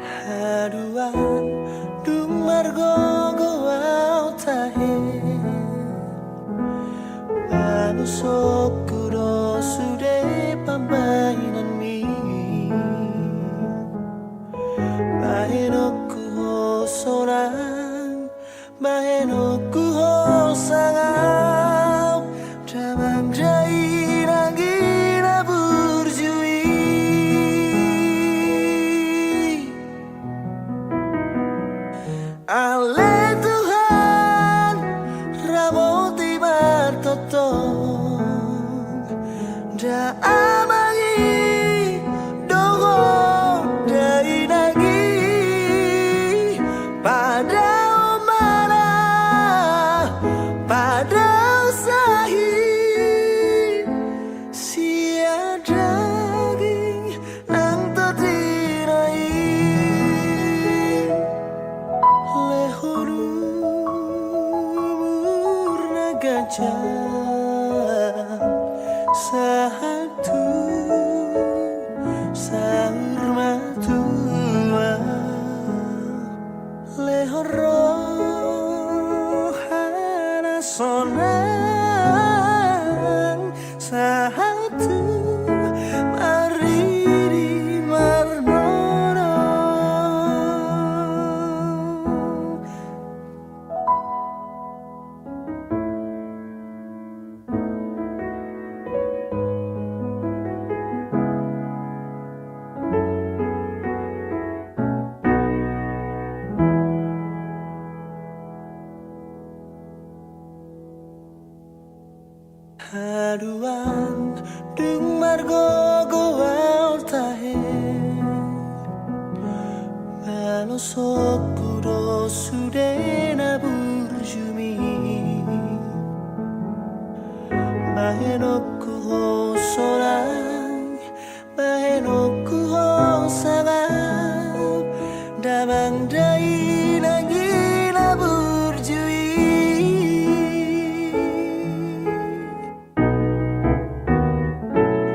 하루한 눈 말고 고아오 타해 마누속 꾸러 술에 밤바이는 미 마해놓고 호소랑 마해놓고 호상아 자망자이랑 기나 burjui Ale Tuhan ramoti martotong da amangi dogo dai nagi pada mana pada usahi sia daging nang tadinai lehoru murna gajah satu sarmatua lehoro hana sonang satu mariri marmono haruan dung margo goa tahe balosok kuro sudena burjumi mahenokku hosorang mahenokku hosagam damang dai nagina burjui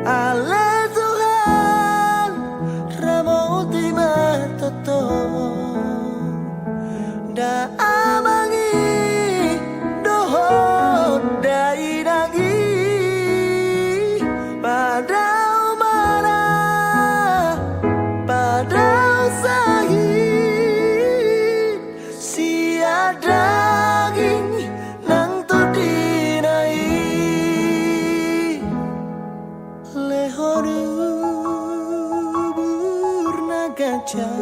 Ale Tuhan ramoti martotong da amangi dohot dai nagi pada mana pada usahi sia daging nang todinai lehoru murna gajah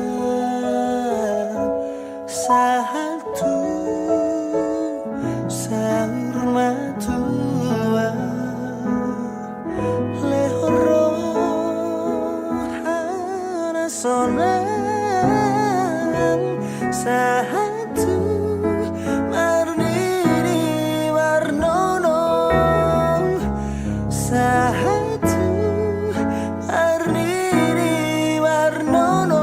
satu sarmatua lehoro hana sonang satu marniri marnono satu marniri marnono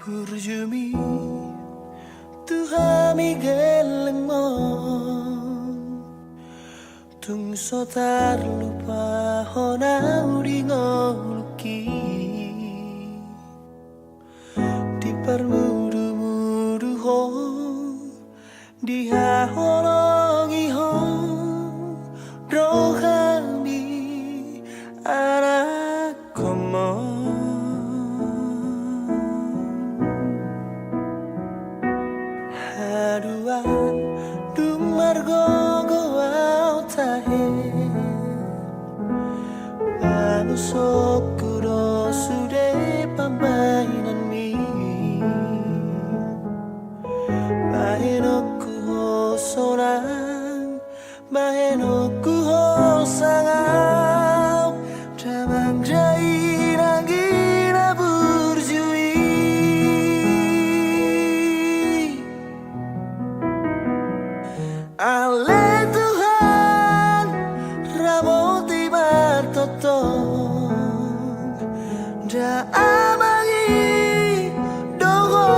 burjumi tuhami geleng mo tung sotar lupa hona uringo luki di permudu-mudu ho di haholongi ho rohani anak komo haruan dung margo goa tahe manusok kuro sude pambainan mi mahenokku hosorang mahenokku hosangau Mangrai nangina burjui Ale Tuhan ramoti martotong da amangi dogo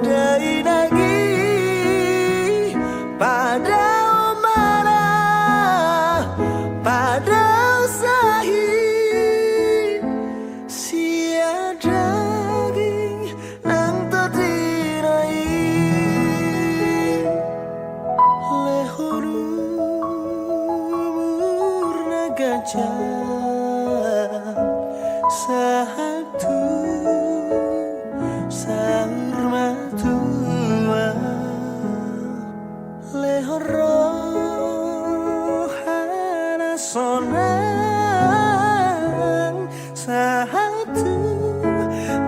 dai nagi pada mana pada usahi sia daging nang tadinai lehoru murna gajah satu sarmatua lehoro hana sonang satu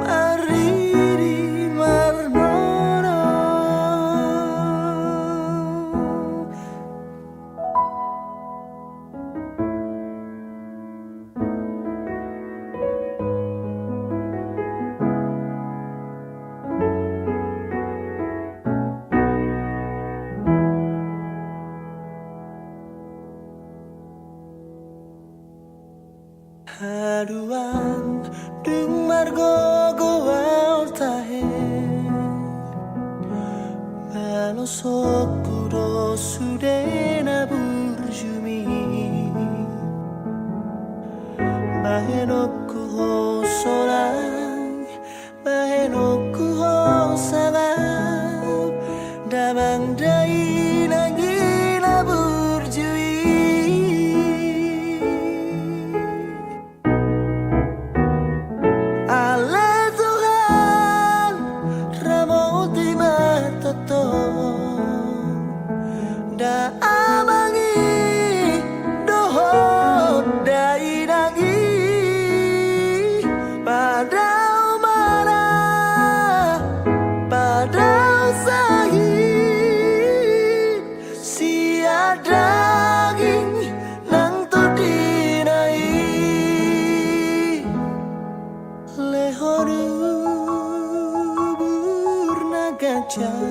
mariri marmono haruan dung margo goal tahe balosok kudo sudena burjumi bahenokku ho solang bahenokku ho sabab damang dai nangina burjui Ale Tuhan ramoti martotong da amangi doho dai nagi pada mana pada usahi sia daging nang todinai lehoru burna gajah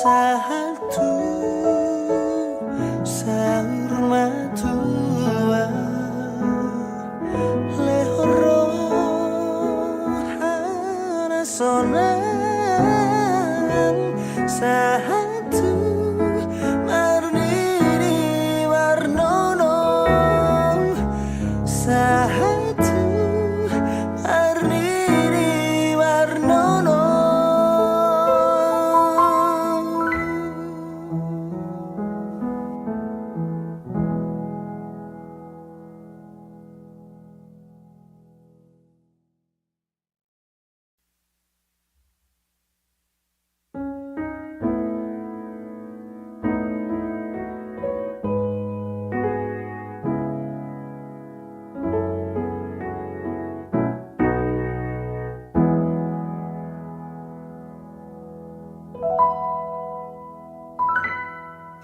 satu sarmatua lehoro hana sonang satu marniri marnono satu marniri marnono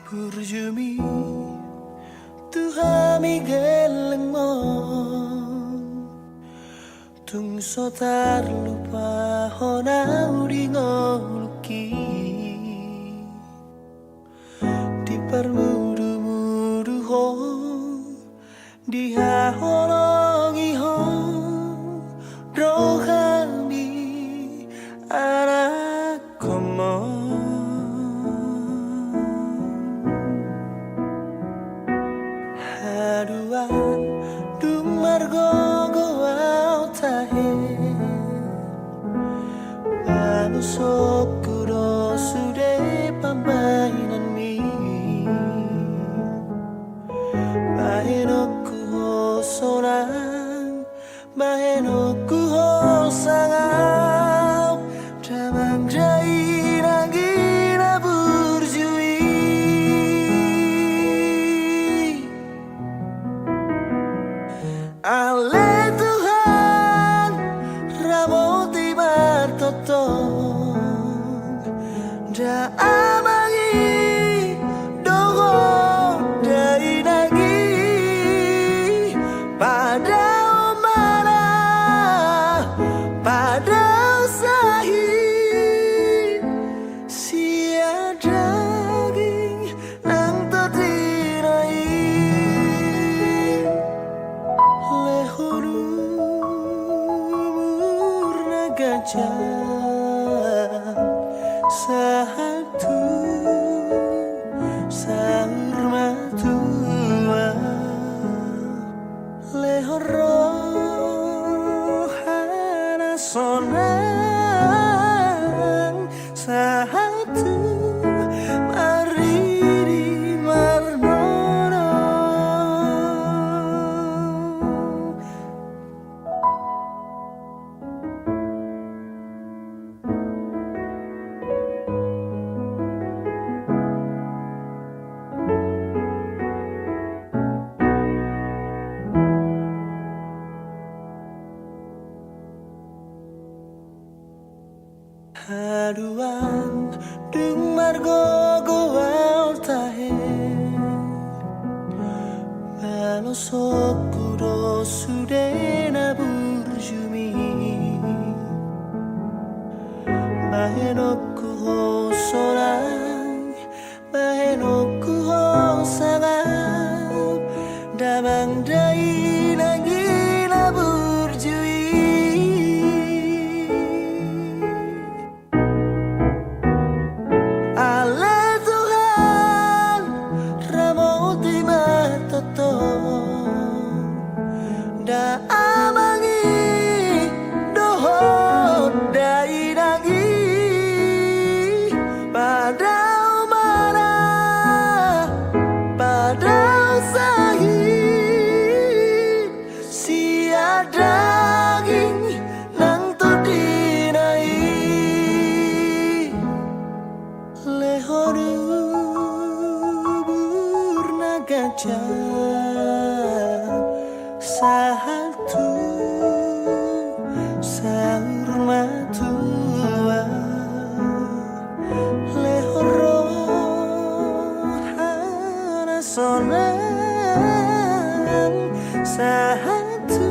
burjumi tuhami geleng mo tung sotar lupa hona uringo luki di permudu-mudu ho di haholongi ho rohani anak komo haruan dung margo goal tahe balosok kudo sude pambainan mi bahenokku ho sonang bahenokku ho sangau damang dai nangina burjui Ale Tuhan ramoti martotong gajah satu sahur matua lehoro hana sonang satu mariri marnono haruan dung margo goal tahe balosok kuro sudena burjumi bahenoku ho sorang bahenoku ho sangap damang dai nangina burjui Ale Tuhan ramoti matoto da amangi dohot dai nagi pada umara pada sahid sia daging nang to dinai lehoru burna gajah satu sahur matua lehoro hana sonang satu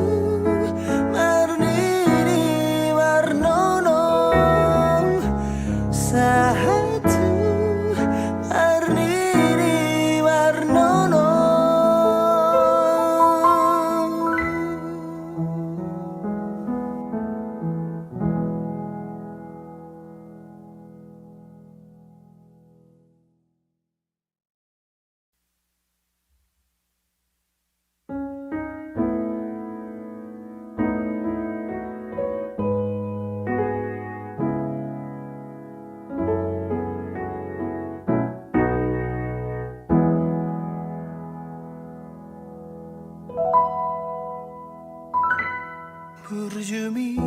marniri marnono satu marniri marnono Burjumi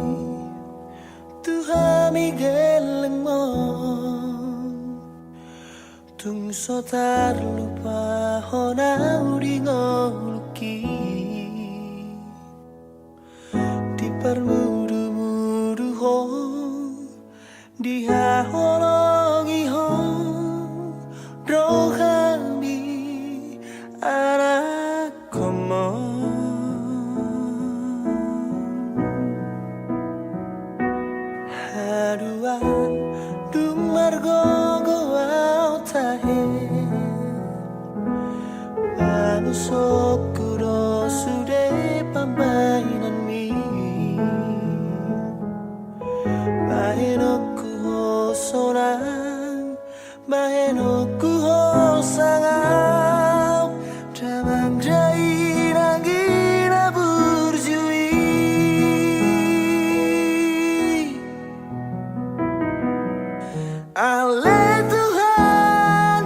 Tuhami geleng mo Tung sotar lupa hona udi ngoluki Di permudu-mudu ho Di haholongi ho Rohami anak komo haruan dung margo goal tahe balosok kuro sude pambainan mi bahenoku ho sorang bahenoku ho sangau damang dai nangina burjui Ale Tuhan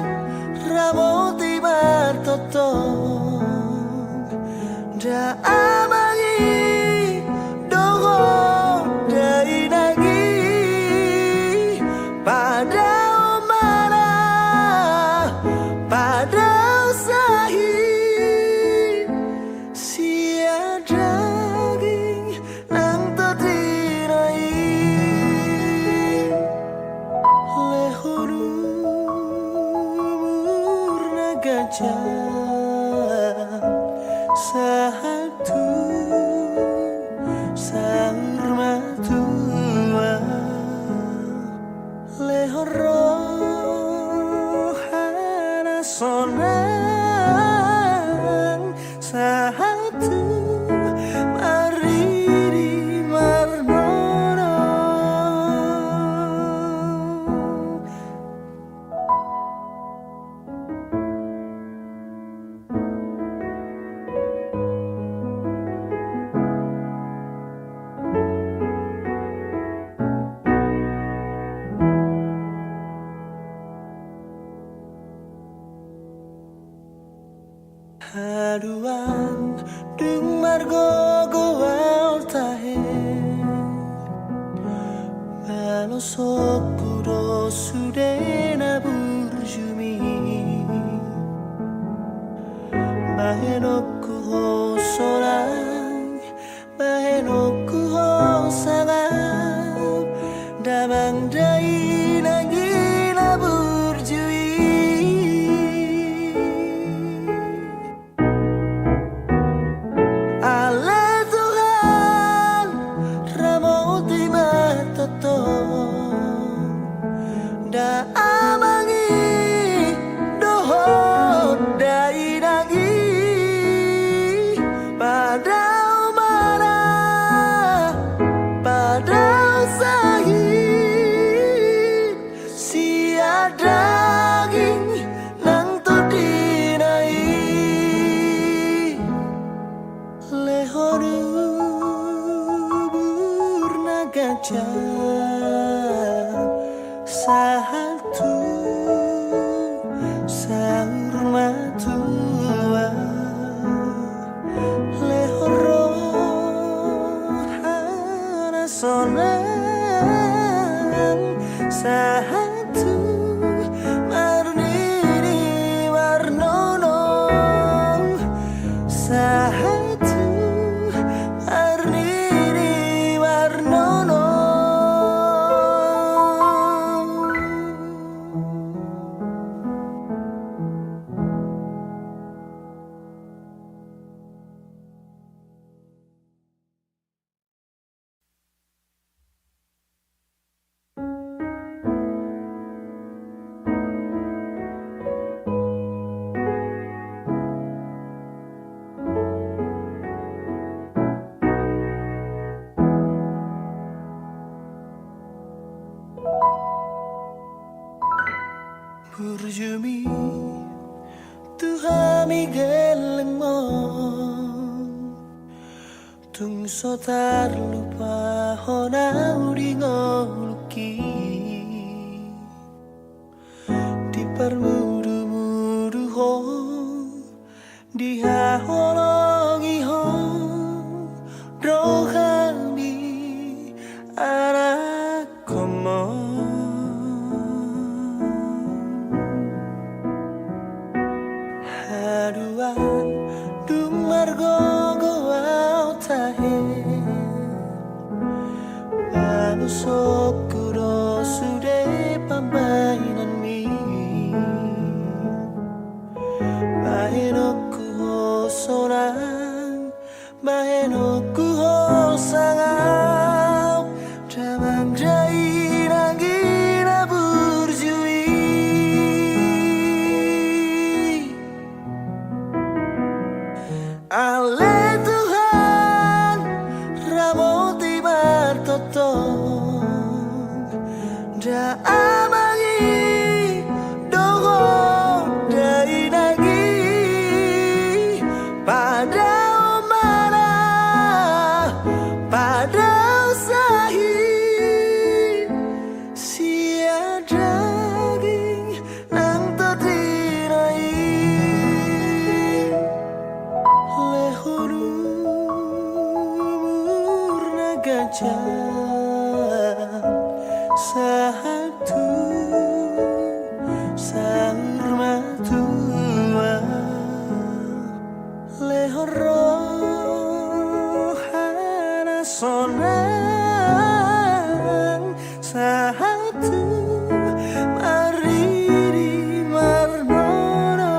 ramoti matoto da amangi dogo dai nagi pada umara pada sahid sia daging nang tadinai lehoru murna gajah satu sahur matua lehoro hana sonang satu mariri marnono margo goal tahe balosok kudo sudena burjumi bahenokku ho sorang bahenokku ho sangap damang dai nangina burjui Ale Tuhan ramoti matoto da amangi dohot dai nagi pada umara pada sahid sia daging nang to dinai lehoru burnaga satu sahur matua lehoro hana sonan satu marnini warnono satu marnini warnono Burjumi Tuhami geleng mo Tung sotar lupa hona uri ngoluki Di permudu-mudu ho Di haholongi ho Rohami anak komo Aduan dumargo goau tahe Balusok kudo sude pambainan mi Bahenokku ho sorang Bahenokku ho sangau Damang jai nangina burjui Ale Tuhan ramoti martotong da amangi dogo dai nagi pada umara pada usahi sia daging nang terdinai satu sahur matua lehoro hana sonang satu mariri marnono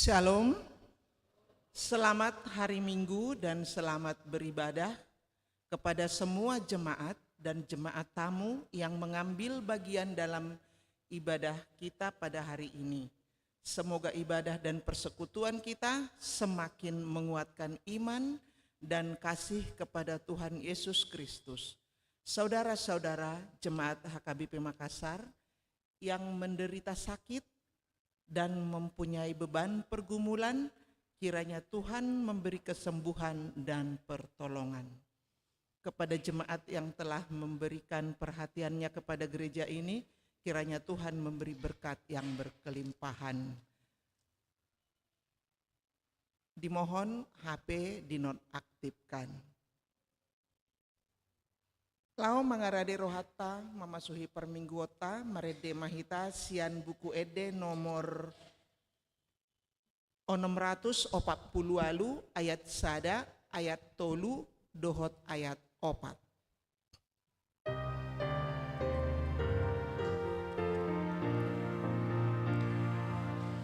Shalom, selamat hari Minggu dan selamat beribadah kepada semua jemaat dan jemaat tamu yang mengambil bagian dalam ibadah kita pada hari ini. Semoga ibadah dan persekutuan kita semakin menguatkan iman dan kasih kepada Tuhan Yesus Kristus. Saudara-saudara jemaat HKBP Makassar yang menderita sakit dan mempunyai beban pergumulan, kiranya Tuhan memberi kesembuhan dan pertolongan. Kepada jemaat yang telah memberikan perhatiannya kepada gereja ini, kiranya Tuhan memberi berkat yang berkelimpahan. Dimohon HP dinonaktifkan. Lao mangarade rohata memasuhi permingguota merede mahita sian buku ede nomor 640 ayat sada ayat tolu dohot ayat opat.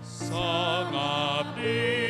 Sangabdi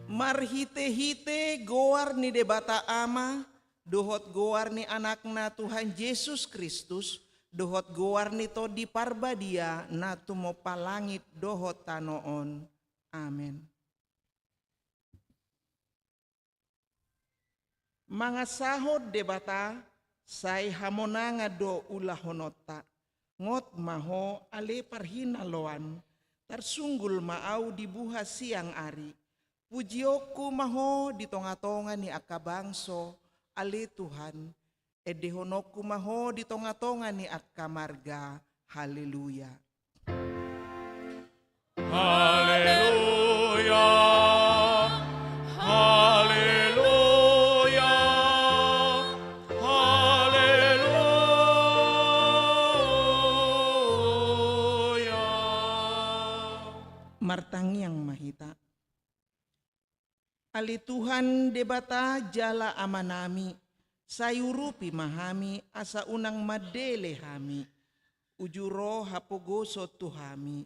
Marhite-hite goar ni debata ama, dohot goar ni anakna Tuhan Yesus Kristus, dohot goar ni to di parbadia na tumopa langit dohot tanoon. Amen. Mga sahod debata, say hamonanga do ulahonota, ngot maho ale parhinaloan, tarsunggul maaw dibuha siang ari, pujioku maho di tonga-tonga ni akabangso, ali Tuhan, edehonoku maho di tonga-tonga ni akamarga, haleluya. Haleluya, haleluya, haleluya. Martangiang mahita. Ali Tuhan debata jala amanami, sayurupi mahami asa unang madele hami, ujuro hapogoso tuhami,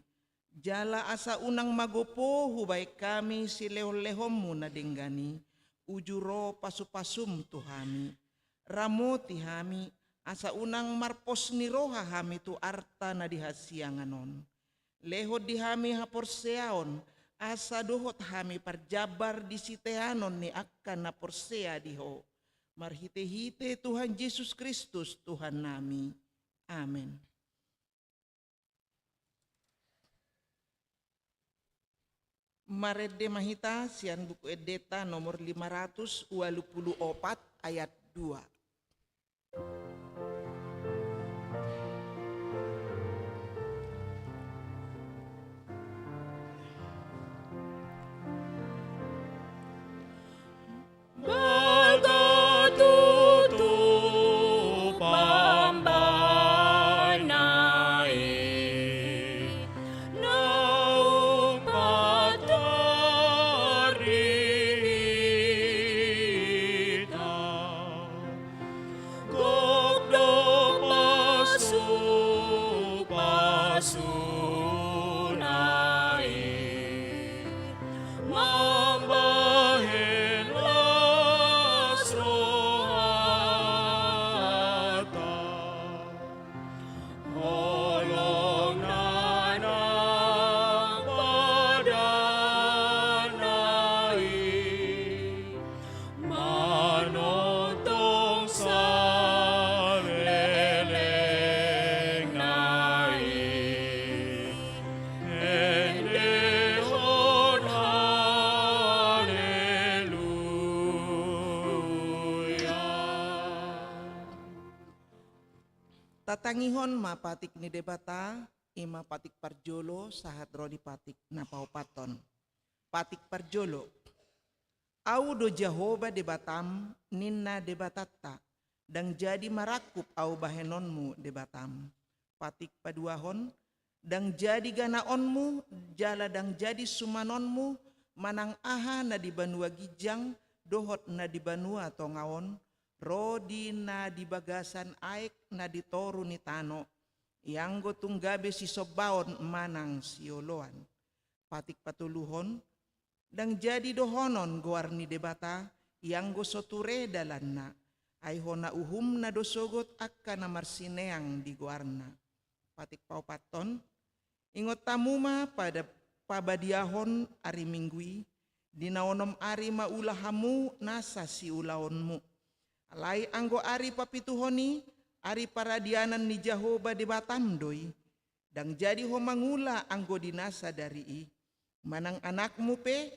jala asa unang magopo hubay kami si lehom-lehom na denggani, ujuro pasupasum tuhami, ramoti hami asa unang marpos ni roha hami tu arta na dihasianganon, lehod dihami haporseaon, asa dohot hami parjabar di siteanon ni akan na porsea diho. Marhite-hite Tuhan Yesus Kristus Tuhan nami. Amen. Marede mahita sian buku edeta nomor 584 ayat 2. Tatangihon mapatik ni debata, ima patik parjolo sahat rodi patik napau paton. Patik parjolo. Au do Jehovah debatam ninna debatatta, dang jadi marakup au bahenonmu debatam. Patik paduahon, dang jadi ganaonmu, jala dang jadi sumanonmu, manang aha na di banua gijang, dohot na di banua tongawon, rodi na di bagasan aek na di toru ni tano, yang go tunggabe si sobaon manang sioloan. Patik patuluhon, dang jadi dohonon goar ni debata, yang go soture dalanna, ay hona uhum na dosogot akka na marsineang di goarna. Patik paupaton, ingot tamuma pada pabadiahon ari minggui, dinaonom ari maulahamu nasa si ulaonmu. Alai anggo ari papituhoni, ari paradianan ni Jehovah di Batam doi, dang jadi ho mangula anggo dinasa dari i, manang anakmu pe,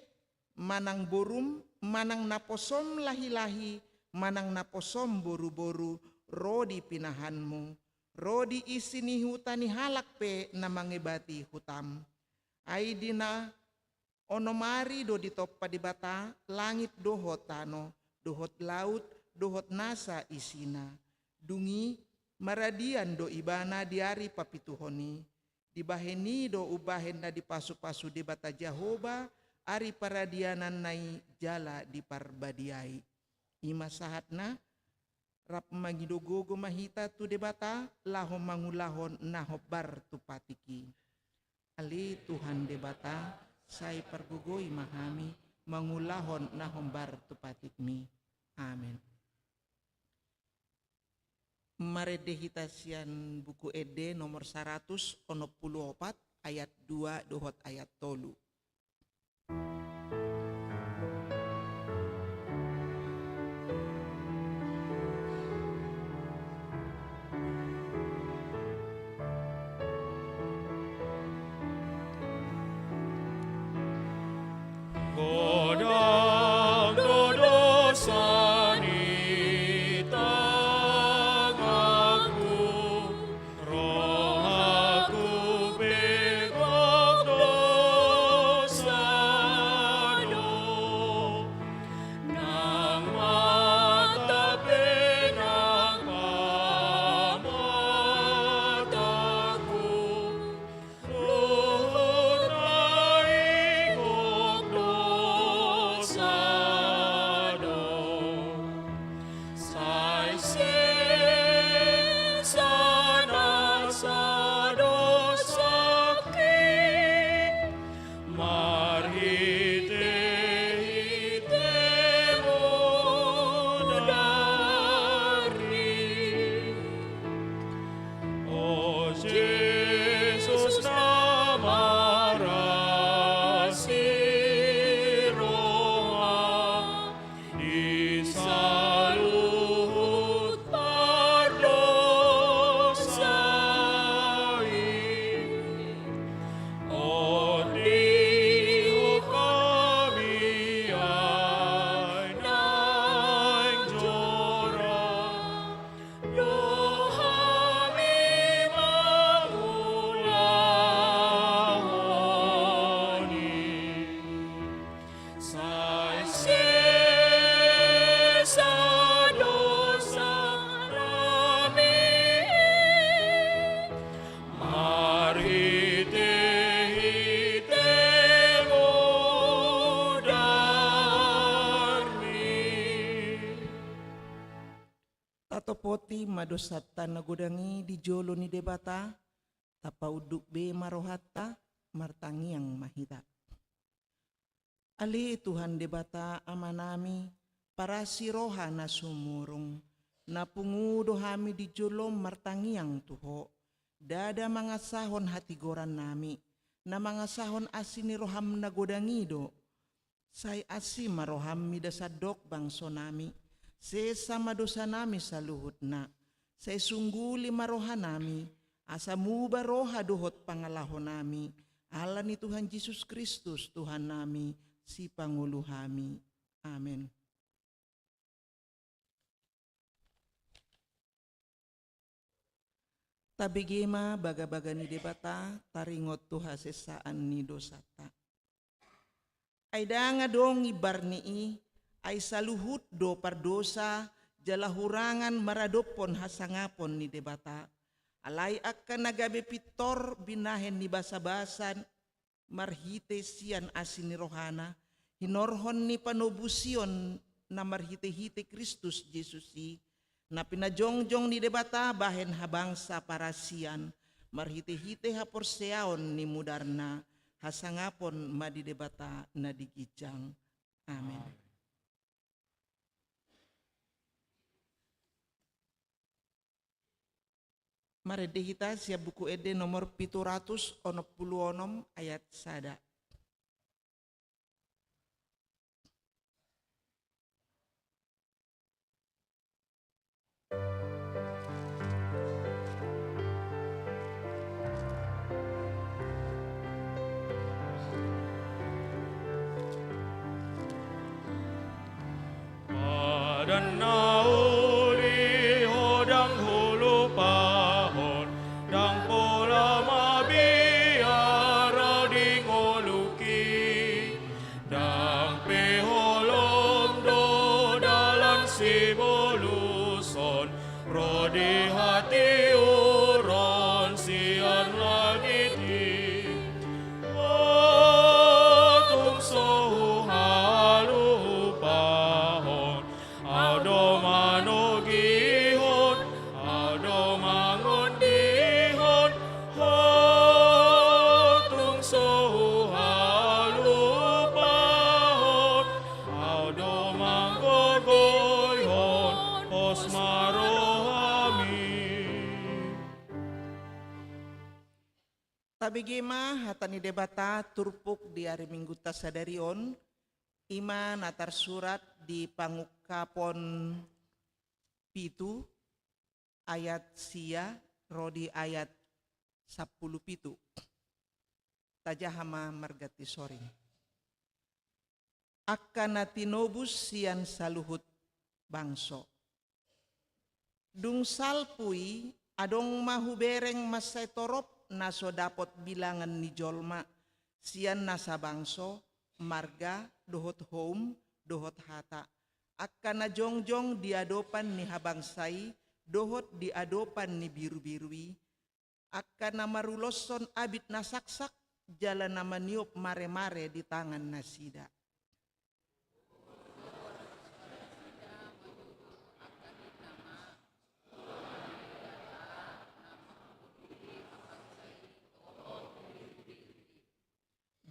manang borum, manang naposom lahi-lahi, manang naposom boru-boru, rodi pinahanmu, rodi isini hutani halak pe na mangebati hutam. Ai dina onomari do di toppa di bata, langit dohot tano, dohot laut, dohot nasa isina, dungi maradian do ibana diari papituhoni, dibaheni do ubahen na dipasu-pasu di bata Jehovah, ari paradianan nai jala di parbadiai. Ima sahatna, rap magidogogo mahita tu debata, lahom mangulahon nahobar tu patiki. Ali Tuhan debata, say pargugoi mahami, mangulahon nahombar tu patikmi. Amin. Marede hitasian buku ede nomor 184 ayat 2 dohot ayat tolu. Godang dodosani tangaku, roh aku pegok Tato poti madosata nagodangi di jolo ni debata, tapa uduk be marohata, martangi yang mahita. Ali Tuhan debata amanami, para siroha na sumurong, na pungudo hami di jolo martangi yang tuho, dada mga sahon hatigoran nami, na mga sahon asini roham nagodangido, say asi maroham midasadok bangso nami, sesama dosa nami sa luhut na, say sungguli maroha nami, asa muba roha duhot pangalaho nami, ala ni Tuhan Yesus Kristus Tuhan nami, si Pangulo kami. Amen. Tabigima baga-baga ni debata, taringot tuha sesaan ni dosata. Ay nga dong ibar ni ay saluhut do pardosa jalahurangan maradopon hasangapon ni debata. Alay akan nagabe pitor binahen ni basa-basan marhite siyan asin ni rohana hinorhon ni panobusion na marhite-hite Kristus Jesusi na pinajongjong ni debata bahen habang sa parasian marhite-hite haporseaon ni mudarna hasangapon madidebata na digijang. Amen. Mari kita siap buku ede nomor 766 ayat sada. Padan nauli hodang hulu pahon, dang pola mabiara di ngoluki, dang peholom do dalam si boluson, rodi hati uron sian lagiti. Atung sohu halu pahon, ado manogihon, ado mangondihon, atung sohu halu pahon, ado manggogoyhon, osmarohami. Tabigima hatani debata turpuk di hari Minggu tasadarion ima natar surat di pangukapon pitu ayat sia rodi ayat 10 pitu tajahama margati soring akan natinobus sian saluhut bangso dung salpui adong mahubereng masay torop naso dapot bilangan ni jolma sian nasa bangso marga dohot home dohot hata akan na jongjong diadopan ni habangsai dohot diadopan ni biru-birui akan na maruloson abit na saksak jalan na maniup mare-mare di tangan nasida.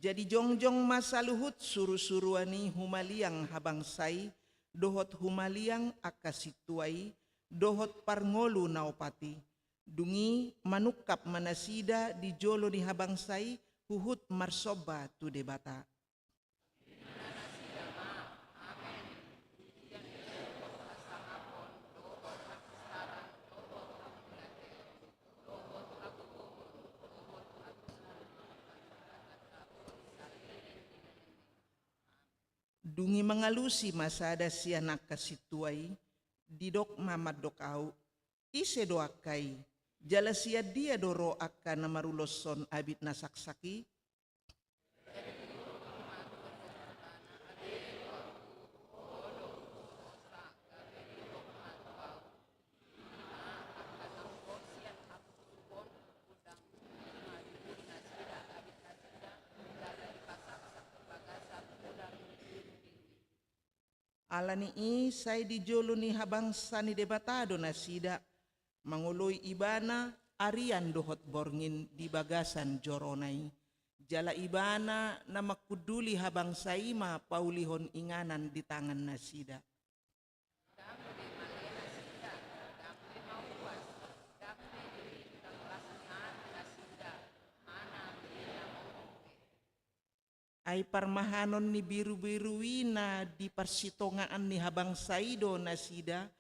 Jadi jongjong masa luhut suru-suruani humaliang habangsai, dohot humaliang akasituai, dohot parngolu naopati. Dungi manukap manasida di jolo di habangsai, huhut marsoba tu debata. Dungi mengalusi masada si anak kasituai, didok mamad dokau, ise doakai, jala sia dia doro akan namaruloson abit nasaksaki, Alani saya dijolo ni habangsa ni debatado na sida mangului ibana arian dohot borngin di bagasan joronai. Jala ibana na makuduli habangsa ima paulihon inganan di tangan nasida. Ay parmahanon ni biru-biruina di persitongaan ni habang saido nasida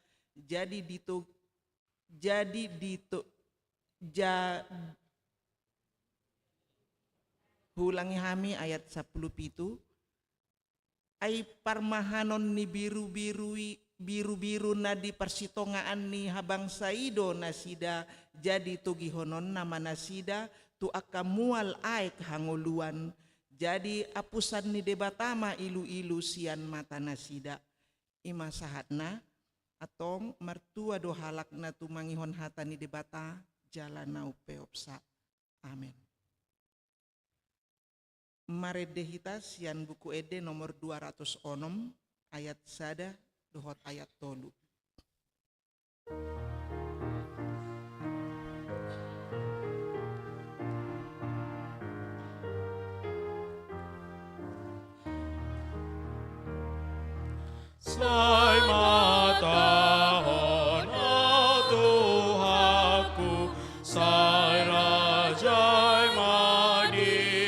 hulangi hami ayat 10 ay parmahanon ni biru-biru na di persitongaan ni habang saido nasida jadi tugihonon nama nasida tu akamual ay kahanguluan. Jadi apusan ni debatama ilu-ilu sian mata nasida ima sahatna atong mertua do halakna tu mangihon hata ni debata jalanau peopsa. Amin. Maredehita sian buku ede nomor 206 ayat sada dohot ayat tolu. Sai matahon o Tuhanku, sai rajai madirikon.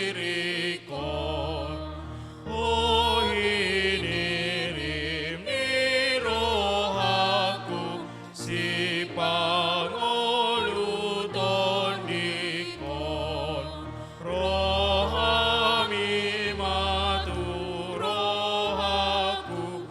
O hinirim ni rohaku, si pangoluton dikon. Rohami matu rohaku,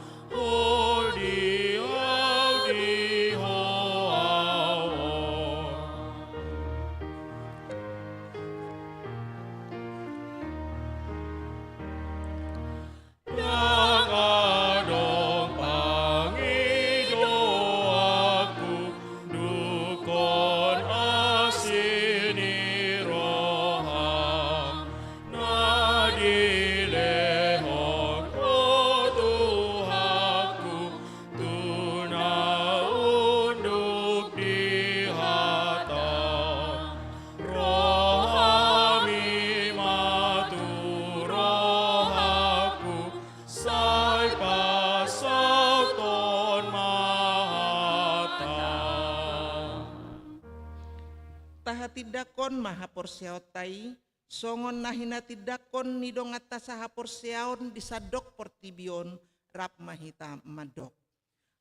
Tidakon maha porseotai songon nahina tidakon nidong atas saha porseaon disadok portibion rap mahita madok.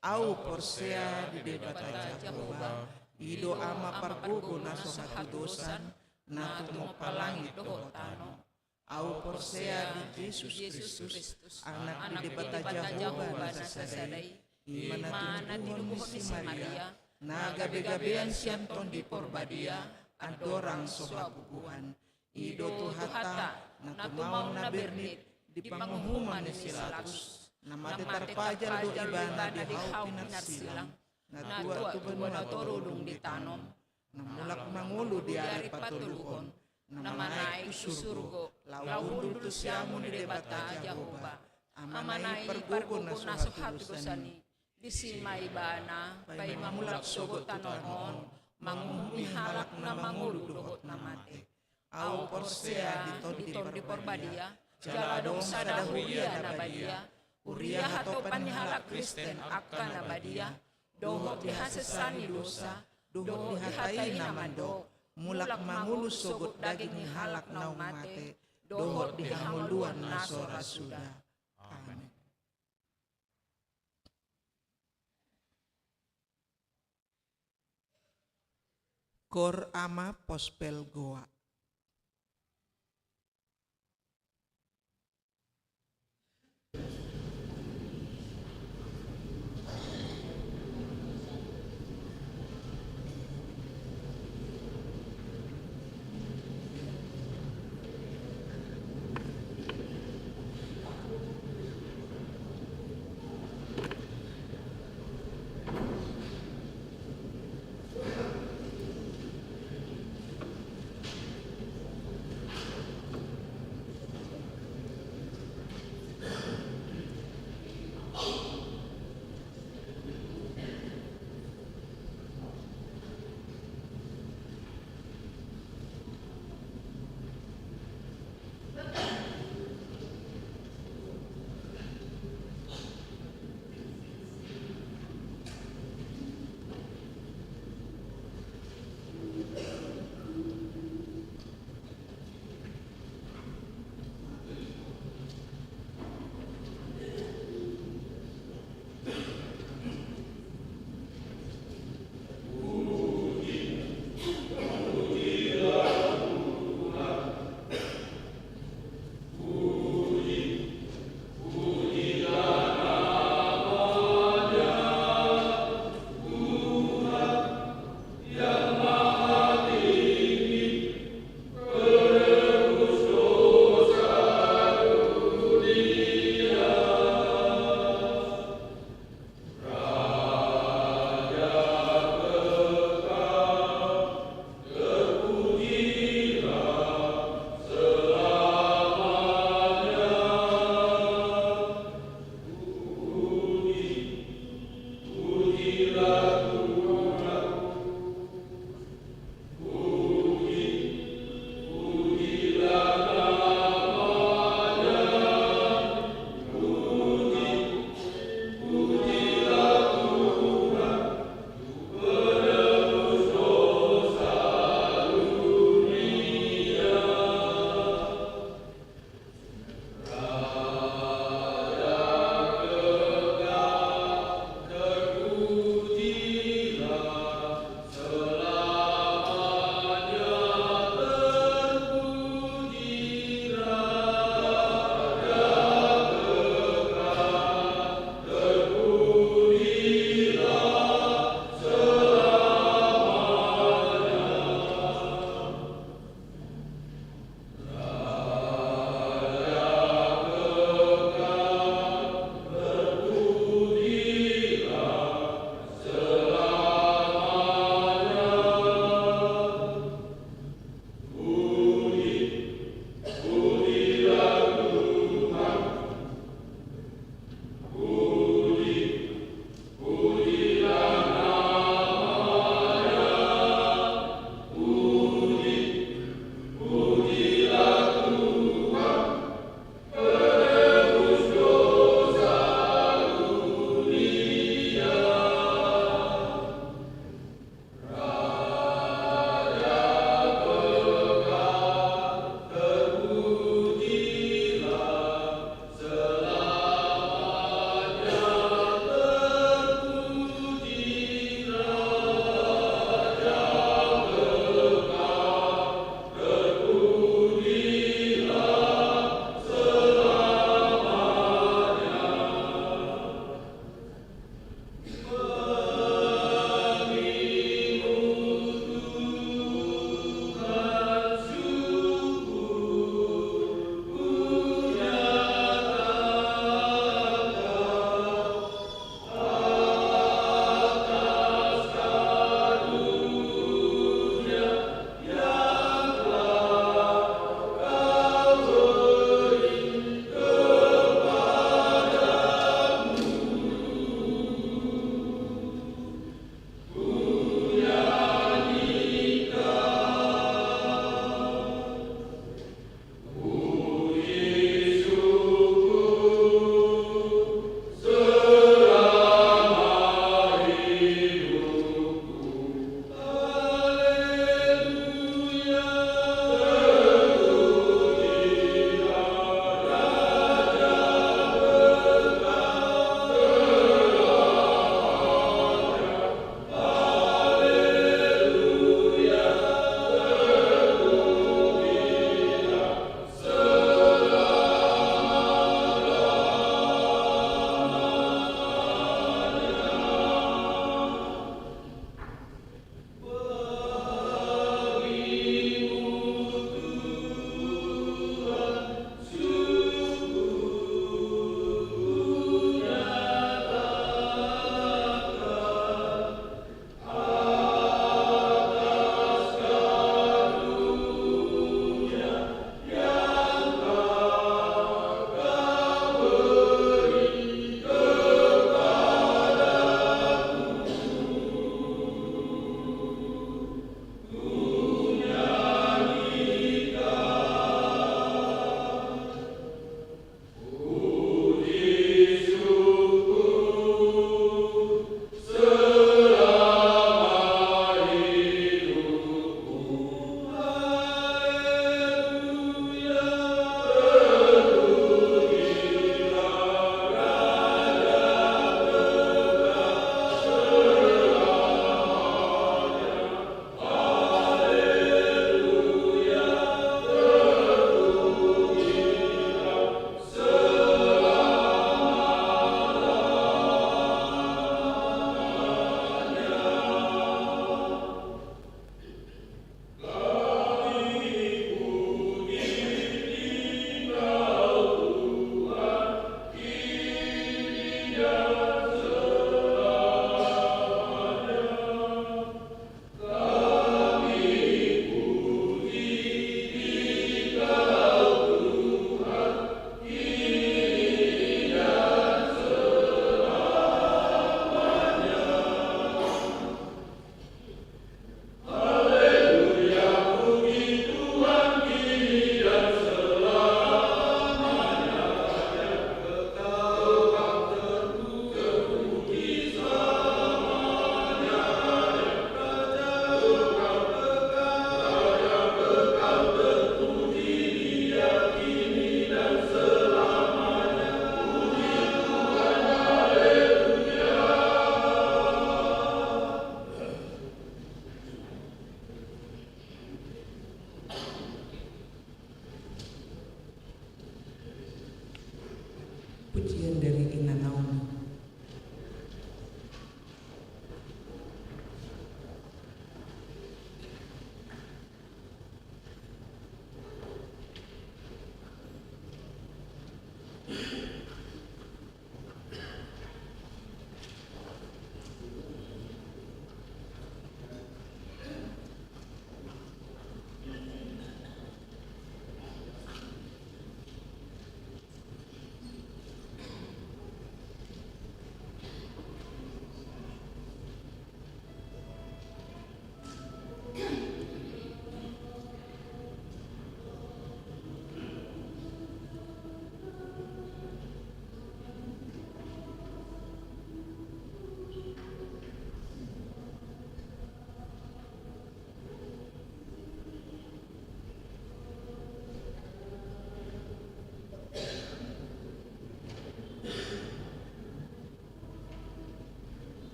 Au porsea di debata Jakoba ido ama pargugo naso hatu dosan natu mo palangi dohotano. Au porsea di Yesus Kristus anak di debata Jakoba nasasadai imana tinubuhon si Maria naga begabean sianton di porbadia adorang sohabubuhan ido tuhata na tumau na bernit di panghuman ni silatus na madetarpajal do ibana di hau pinarsilang na tua tubenua torudung ditanom na mulak mangulu di ari patulukon na manai usurgo laundul tu siamu ni debata Jahoba amanai pergugo na sohatu dosani disimai bana pai mamulak sogot tanonon mangumi halak na mangulu dohot na mate. Au porsea diton di porbadia jaladong sadahuya na badia uria hatopan ni halak Kristen akka na badia dohot dihasesani dosa dohot dihatai na mando mulak mangulu sogot daging ni halak na umate dohot dihanguluan na sora suda. Amin. Kor ama pospel goa.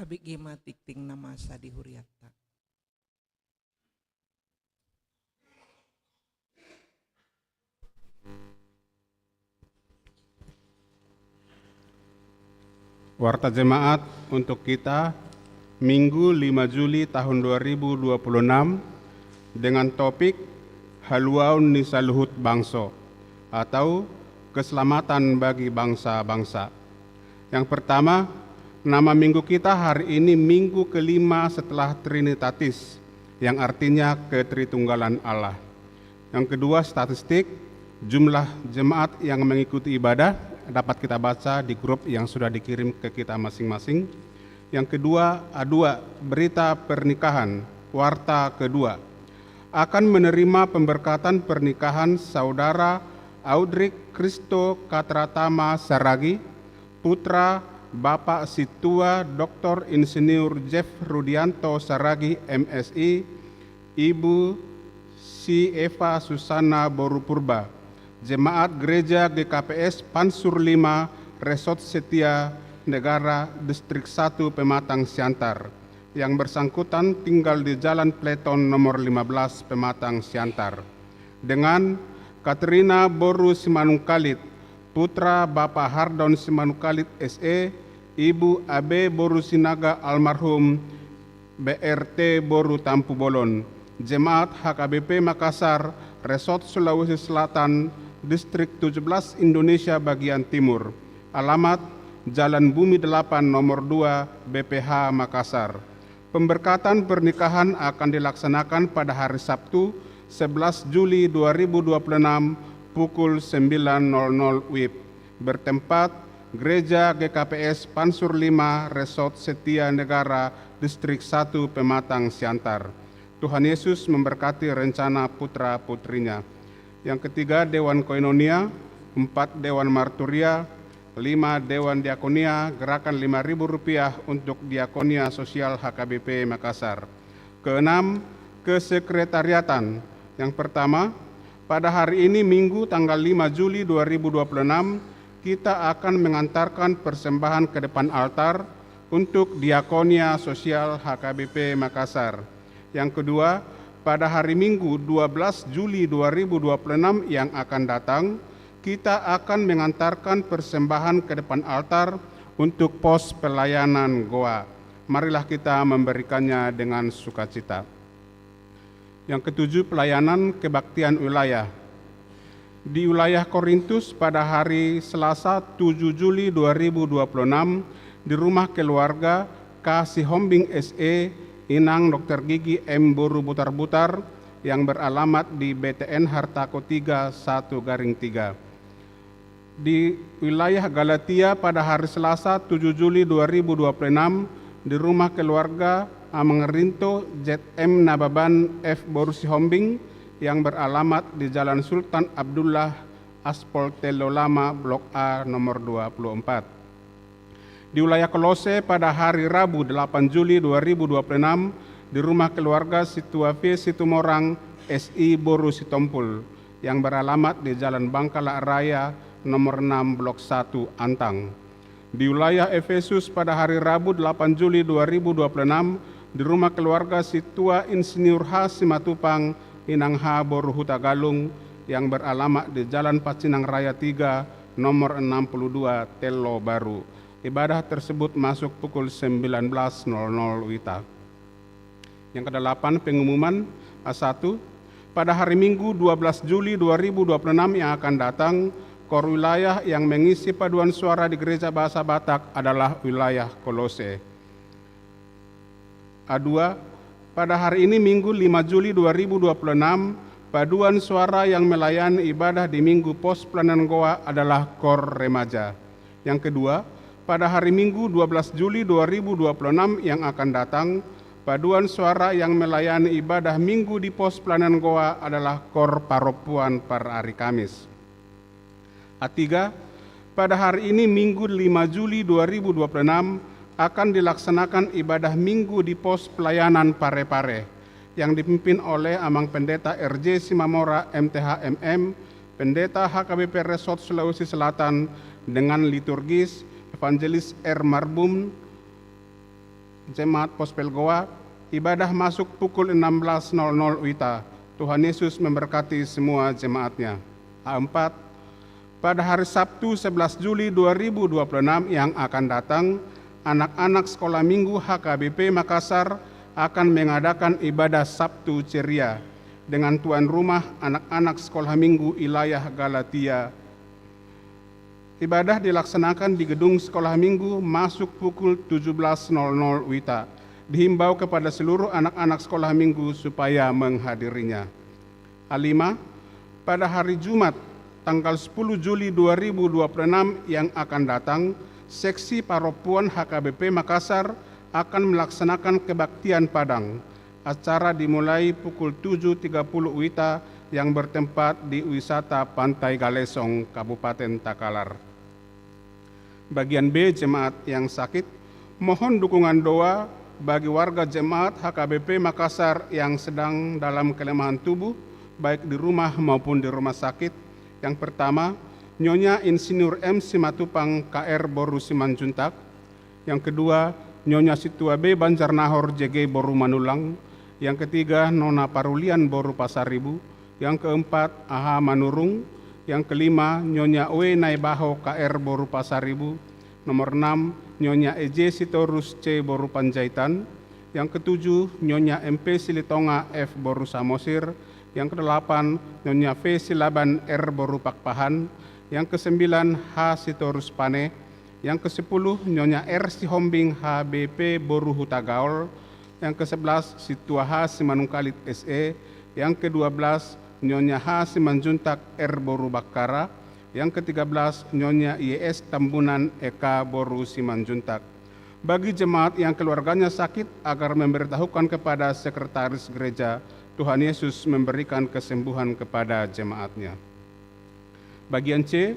abik gema tikting nama sadi huriatta. Warta jemaat untuk kita Minggu 5 Juli tahun 2026 dengan topik Haluaun ni Saluhut Bangso atau keselamatan bagi bangsa-bangsa. Yang pertama, nama minggu kita hari ini minggu kelima setelah Trinitatis, yang artinya ketritunggalan Allah. Yang kedua, statistik jumlah jemaat yang mengikuti ibadah dapat kita baca di grup yang sudah dikirim ke kita masing-masing. Yang kedua, A2, berita pernikahan, warta kedua. Akan menerima pemberkatan pernikahan saudara Audrey Kristo Katratama Saragi, putra Bapak Situa Dr. Insinyur Jeff Rudianto Saragi MSI, Ibu Si Eva Susana Borupurba, Jemaat Gereja GKPS Pansur 5 Resort Setia Negara Distrik 1 Pematang Siantar, yang bersangkutan tinggal di Jalan Pleton nomor 15 Pematang Siantar, dengan Katrina Boru Simanungkalit, putra Bapak Hardon Simanungkalit SE, Ibu AB Boru Sinaga almarhum BRT Boru Tampu Bolon, Jemaat HKBP Makassar Resort Sulawesi Selatan Distrik 17 Indonesia bagian timur, alamat Jalan Bumi 8 nomor 2 BPH Makassar. Pemberkatan pernikahan akan dilaksanakan pada hari Sabtu 11 Juli 2026 pukul 9.00 WIB, bertempat Gereja GKPS Pansur 5 Resort Setia Negara Distrik 1 Pematang Siantar. Tuhan Yesus memberkati rencana putra-putrinya. Yang ketiga, Dewan Koinonia, 4 Dewan Marturia, 5 Dewan Diakonia, gerakan Rp5.000 untuk Diakonia Sosial HKBP Makassar. Keenam, Kesekretariatan. Yang pertama, pada hari ini Minggu tanggal 5 Juli 2026, kita akan mengantarkan persembahan ke depan altar untuk Diakonia Sosial HKBP Makassar. Yang kedua, pada hari Minggu 12 Juli 2026 yang akan datang, kita akan mengantarkan persembahan ke depan altar untuk pos pelayanan Goa. Marilah kita memberikannya dengan sukacita. Yang ketujuh, pelayanan kebaktian wilayah. Di wilayah Korintus pada hari Selasa 7 Juli 2026 di rumah keluarga Kasih Hombing SE Inang Dr. Gigi M. Boru Butar-Butar yang beralamat di BTN Hartako 3 1-3. Di wilayah Galatia pada hari Selasa 7 Juli 2026 di rumah keluarga Amangerinto ZM Nababan F. Boru Sihombing yang beralamat di Jalan Sultan Abdullah Aspol Telo Lama Blok A nomor 24. Di wilayah Kolose pada hari Rabu 8 Juli 2026 di rumah keluarga Situafi Situmorang SI Boru Sitompul yang beralamat di Jalan Bangkala Raya nomor 6 Blok 1 Antang. Di wilayah Efesus pada hari Rabu 8 Juli 2026 di rumah keluarga Situa Insinyur H. Simatupang Inang H. Boru Hutagalung yang beralamat di Jalan Pacinang Raya 3 nomor 62 Telo Baru. Ibadah tersebut masuk pukul 19.00 WITA. Yang kedelapan, pengumuman A1. Pada hari Minggu 12 Juli 2026 yang akan datang, kor wilayah yang mengisi paduan suara di Gereja Bahasa Batak adalah wilayah Kolose. A2. Pada hari ini Minggu 5 Juli 2026, paduan suara yang melayani ibadah di Minggu Pos Pelayanan Goa adalah Kor Remaja. Yang kedua, pada hari Minggu 12 Juli 2026 yang akan datang, paduan suara yang melayani ibadah Minggu di Pos Pelayanan Goa adalah Kor Paropuan per hari Kamis. A3, pada hari ini Minggu 5 Juli 2026 akan dilaksanakan ibadah Minggu di Pos Pelayanan Pare-Pare yang dipimpin oleh Amang Pendeta RJ Simamora MTH MM, Pendeta HKBP Resort Sulawesi Selatan dengan liturgis Evangelis R. Marbum, Jemaat Pospel Goa, ibadah masuk pukul 16.00 WITA. Tuhan Yesus memberkati semua jemaatnya. A4, pada hari Sabtu 11 Juli 2026 yang akan datang, anak-anak sekolah minggu HKBP Makassar akan mengadakan ibadah Sabtu ceria dengan tuan rumah anak-anak sekolah minggu wilayah Galatia. Ibadah dilaksanakan di gedung sekolah minggu masuk pukul 17.00 WITA. Dihimbau kepada seluruh anak-anak sekolah minggu supaya menghadirinya. A5, pada hari Jumat tanggal 10 Juli 2026 yang akan datang, Seksi Paropuan HKBP Makassar akan melaksanakan kebaktian Padang. Acara dimulai pukul 7.30 WITA yang bertempat di wisata Pantai Galesong, Kabupaten Takalar. Bagian B, jemaat yang sakit, mohon dukungan doa bagi warga jemaat HKBP Makassar yang sedang dalam kelemahan tubuh, baik di rumah maupun di rumah sakit. Yang pertama, Nyonya Insinyur M. Simatupang KR Boru Simanjuntak. Yang kedua, Nyonya Situa B. Banjarnahor JG Boru Manulang. Yang ketiga, Nona Parulian Boru Pasaribu. Yang keempat, AH Manurung. Yang kelima, Nyonya W. Naibaho KR Boru Pasaribu. Nomor 6, Nyonya EJ Sitorus C. Boru Panjaitan. Yang ketujuh, Nyonya MP Silitonga F. Boru Samosir. Yang kedelapan, Nyonya V. Silaban R. Boru Pakpahan. Yang kesembilan, H. Sitorus Pane. Yang kesepuluh, Nyonya R. Sihombing HBP Boru Hutagaol. Yang ke-11, Situa H. Simanungkalit SE. Yang ke-12, Nyonya H. Simanjuntak R. Boru Bakara. Yang ke-13, Nyonya IES Tambunan Eka Boru Simanjuntak. Bagi jemaat yang keluarganya sakit, agar memberitahukan kepada sekretaris gereja, Tuhan Yesus memberikan kesembuhan kepada jemaatnya. Bagian C,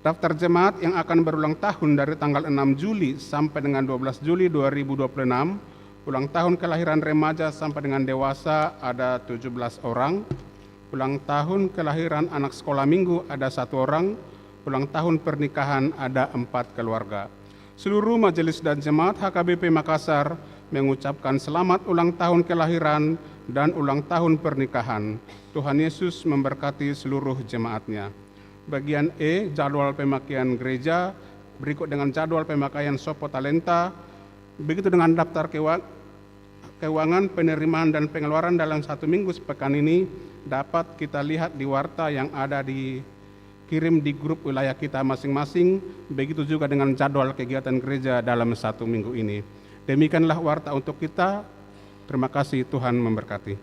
daftar jemaat yang akan berulang tahun dari tanggal 6 Juli sampai dengan 12 Juli 2026, ulang tahun kelahiran remaja sampai dengan dewasa ada 17 orang, ulang tahun kelahiran anak sekolah minggu ada 1 orang, ulang tahun pernikahan ada 4 keluarga. Seluruh majelis dan jemaat HKBP Makassar mengucapkan selamat ulang tahun kelahiran dan ulang tahun pernikahan. Tuhan Yesus memberkati seluruh jemaatnya. Bagian E, jadwal pemakaian gereja, berikut dengan jadwal pemakaian Sopo Talenta, begitu dengan daftar keuangan, penerimaan dan pengeluaran dalam 1 minggu sepekan ini dapat kita lihat di warta yang ada dikirim di grup wilayah kita masing-masing, begitu juga dengan jadwal kegiatan gereja dalam 1 minggu ini. Demikianlah warta untuk kita. Terima kasih, Tuhan memberkati.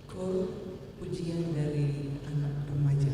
Kor pujian dari anak remaja.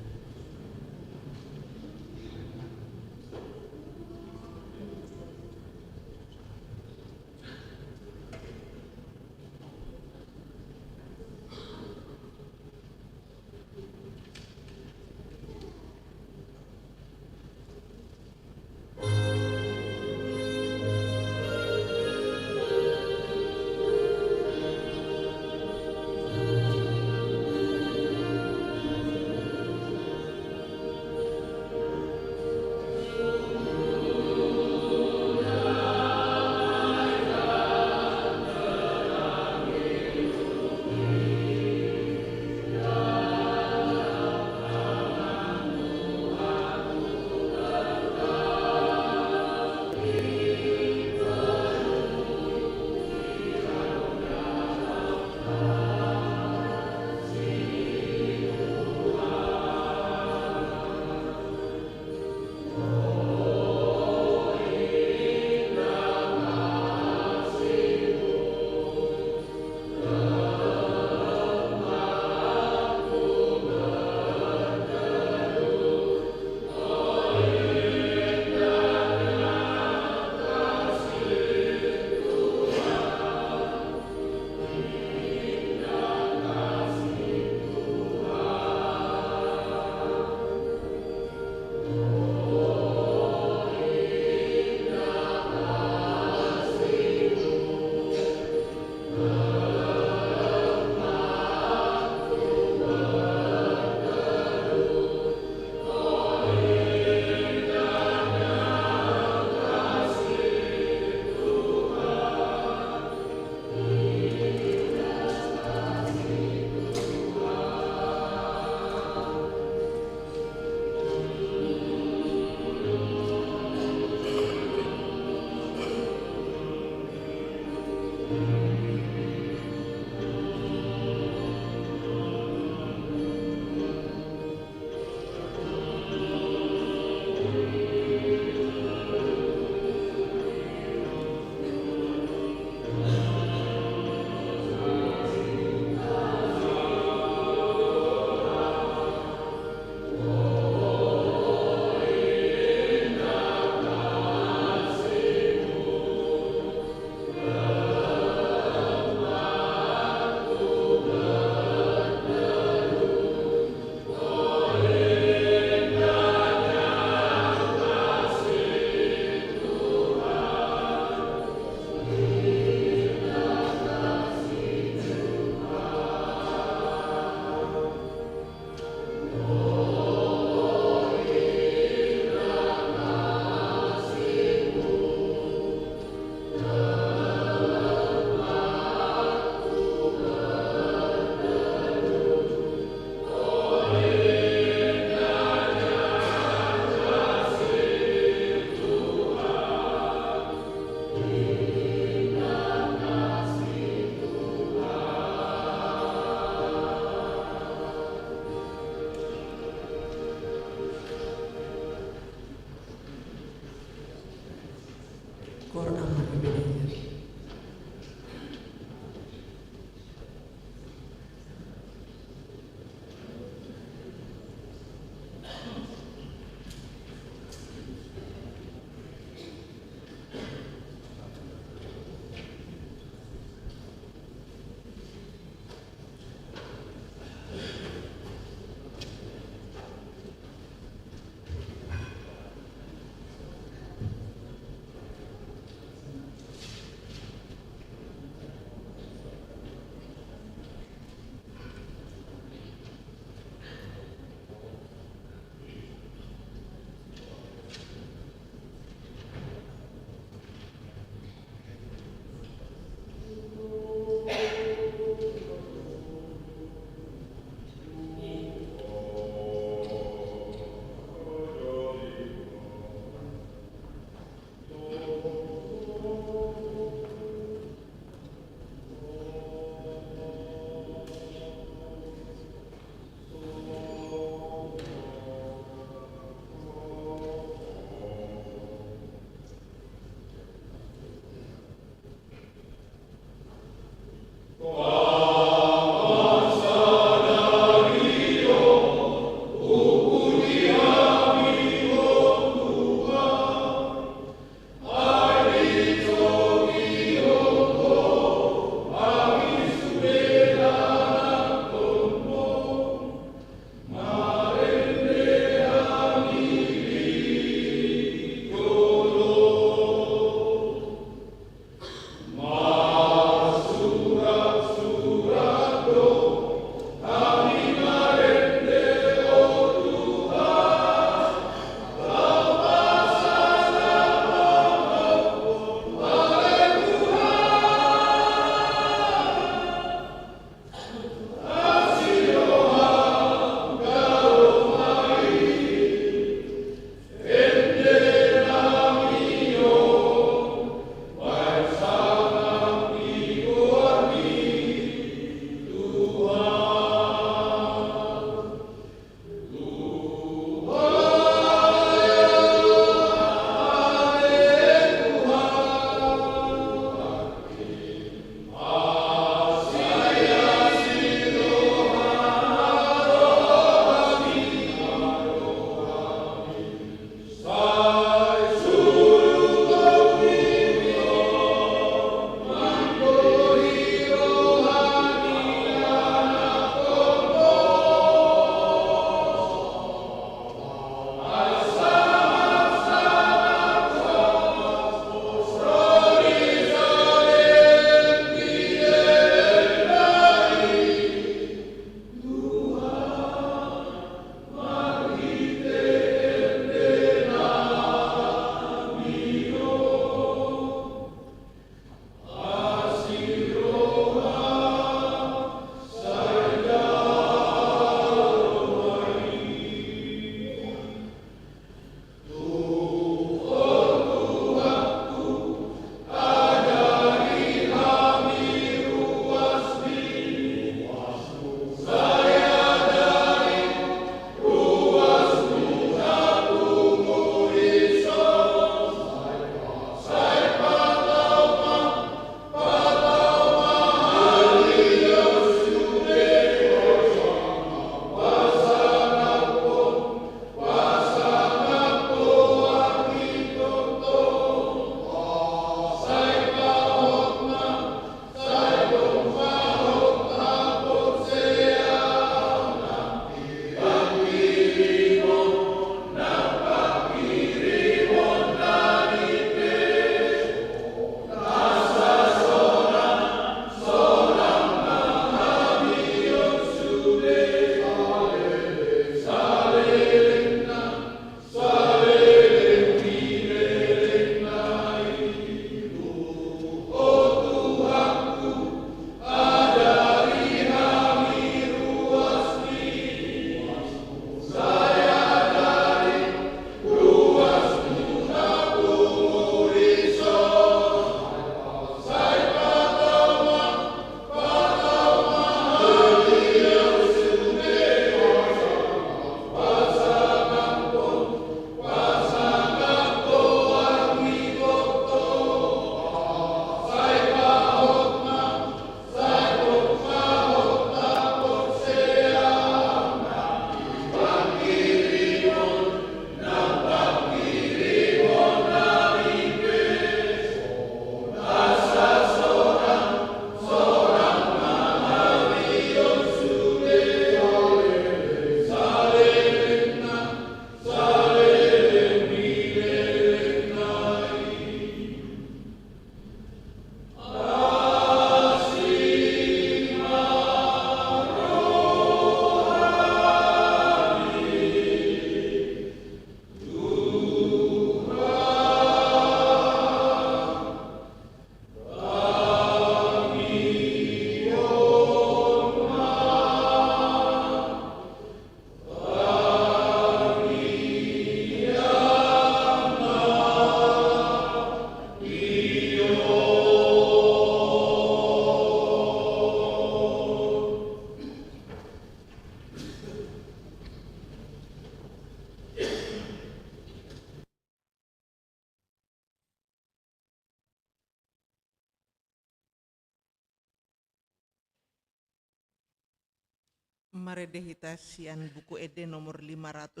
Maredehita sian buku ede nomor 588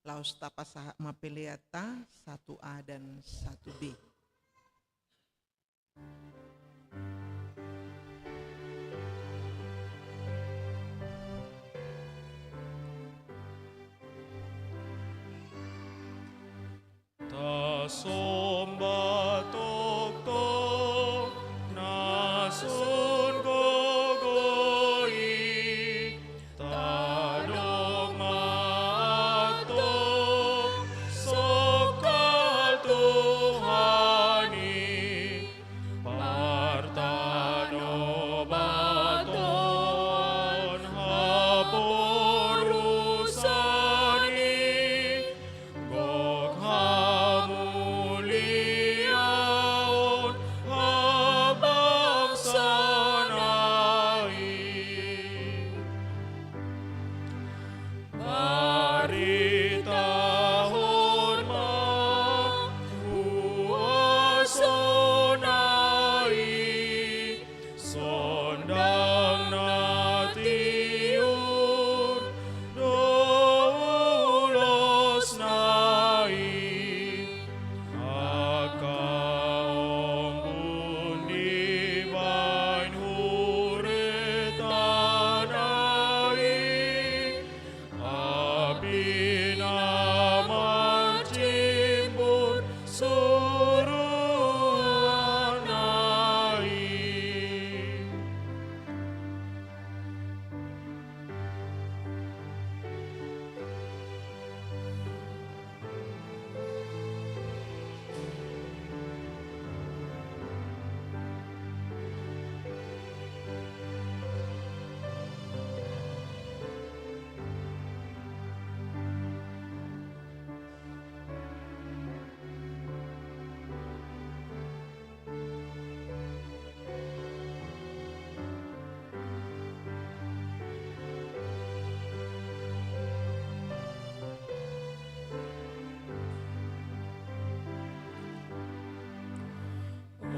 laos tapasaha mapeleata 1A dan 1B. Tasomba toktok nasun gogoi tadong matok sokal Tuhani partano baton haporusani gok hamuliaon habang sanai baritahon mahuasonai sondang natiun doulos nai akaong bundi bain huretanai abinaman cimbun suruanai.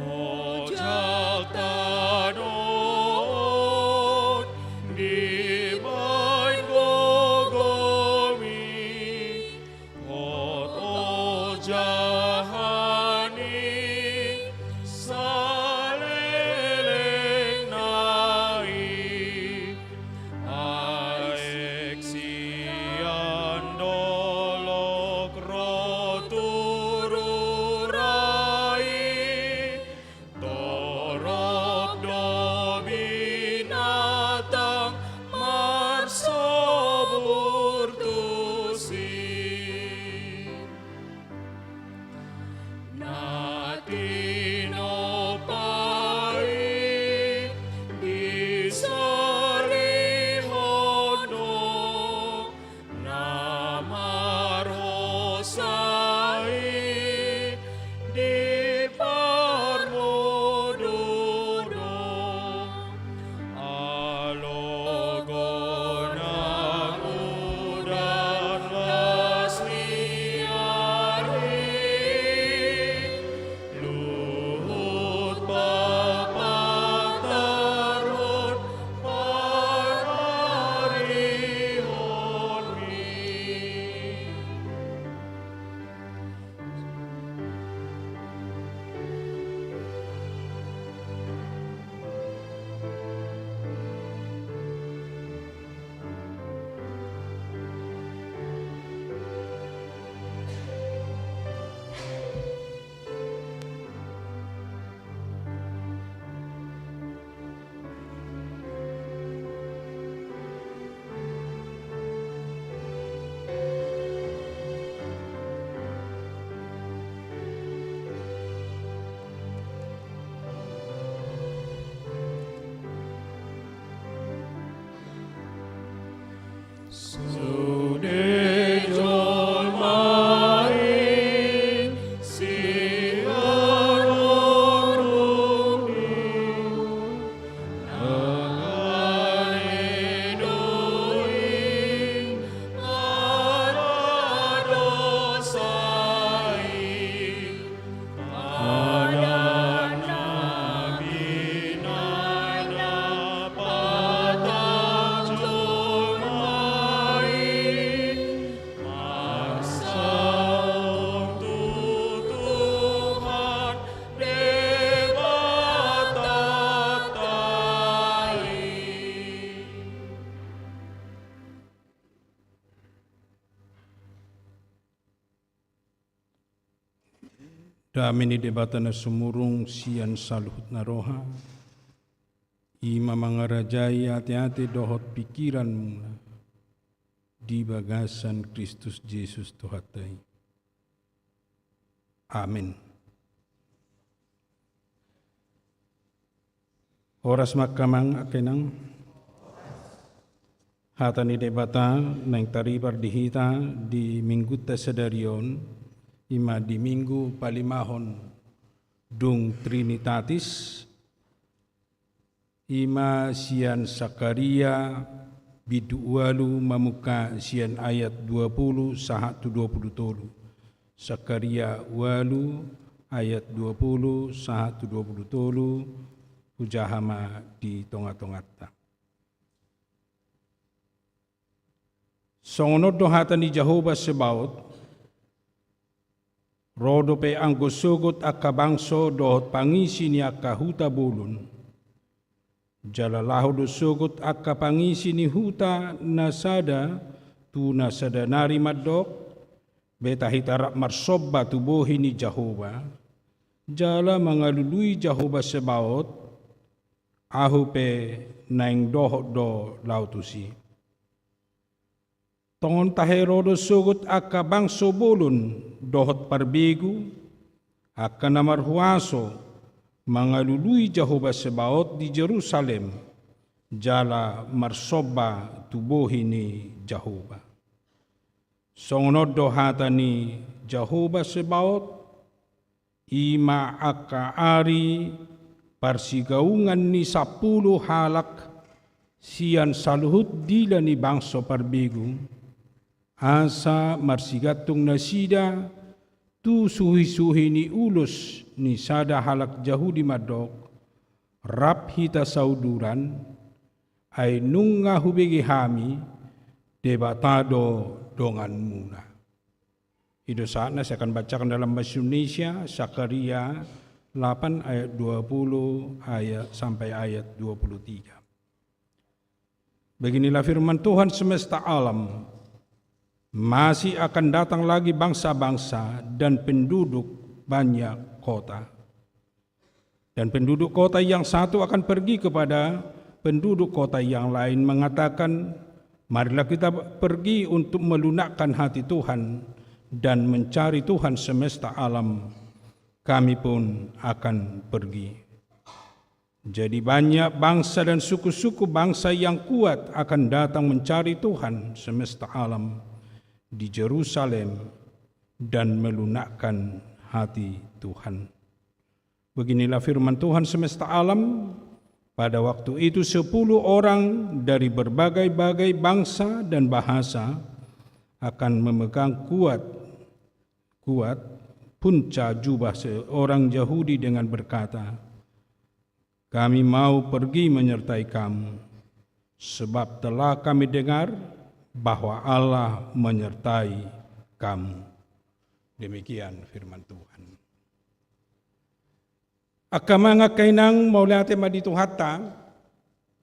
Ojak tanon di bain gogomi ot ojahani saleleng nai aek sian dolok rotururai torop do binatang marsobur tusi natino pai disari hono namar hosai di parmododo alogonan udan wasmiari Damini debata na sumurung sian saluhut na roha. Ima mangarajai hati-hati dohot pikiran muna di bagasan Kristus Yesus Tuhatai. Amin. Oras makamang akinang hata ni debata nang taribar dihita di minggu tasadarion ima di minggu palimahon dung Trinitatis ima sian Sakaria bidualu mamuka sian ayat 20 sahatu 20 Sakaria walu ayat 20 sahatu 20 hujahama di tonga-tongata. Songonod dohata ni Jehovah Sebaot rodo pe anggosugot akabangso dohot pangisi ni akahuta bulun. Jalalahu dosugot akapangisi ni huta nasada tu nasada nari madok beta hitarap marsobba tubuhi ni Jehovah. Jala mangalului Jehovah Sebaot ahu pe naing dohot do lautusi. Tongon tahero do sugut akabangso bulun dohot parbigu aka namarhuaso mangalului Jehovah Sebaot di Jerusalem jala marsoba tubuhi ni Jehovah. Songonod dohata ni Jehovah Sebaot ima aka ari parsigaungan ni 10 halak sian saluhut dila ni bangso parbigu asa marsigatung nasida tu suhi-suhi ni ulus ni sada halak Yahudi madok rap hita sauduran ay nunga hubigi hami debatado dongan muna. Itu saatnya saya akan bacakan dalam bahasa Indonesia Sakaria 8 ayat 20 ayat sampai ayat 23. Beginilah firman Tuhan semesta alam. Masih akan datang lagi bangsa-bangsa dan penduduk banyak kota. Dan penduduk kota yang satu akan pergi kepada penduduk kota yang lain mengatakan, marilah kita pergi untuk melunakkan hati Tuhan dan mencari Tuhan semesta alam. Kami pun akan pergi. Jadi banyak bangsa dan suku-suku bangsa yang kuat akan datang mencari Tuhan semesta alam di Jerusalem dan melunakkan hati Tuhan. Beginilah firman Tuhan semesta alam. Pada waktu itu 10 orang dari berbagai-bagai bangsa dan bahasa akan memegang kuat punca jubah seorang Yahudi dengan berkata, kami mau pergi menyertai kamu, sebab telah kami dengar bahwa Allah menyertai kamu. Demikian firman Tuhan. Akamanga kainang maulate madito hatta,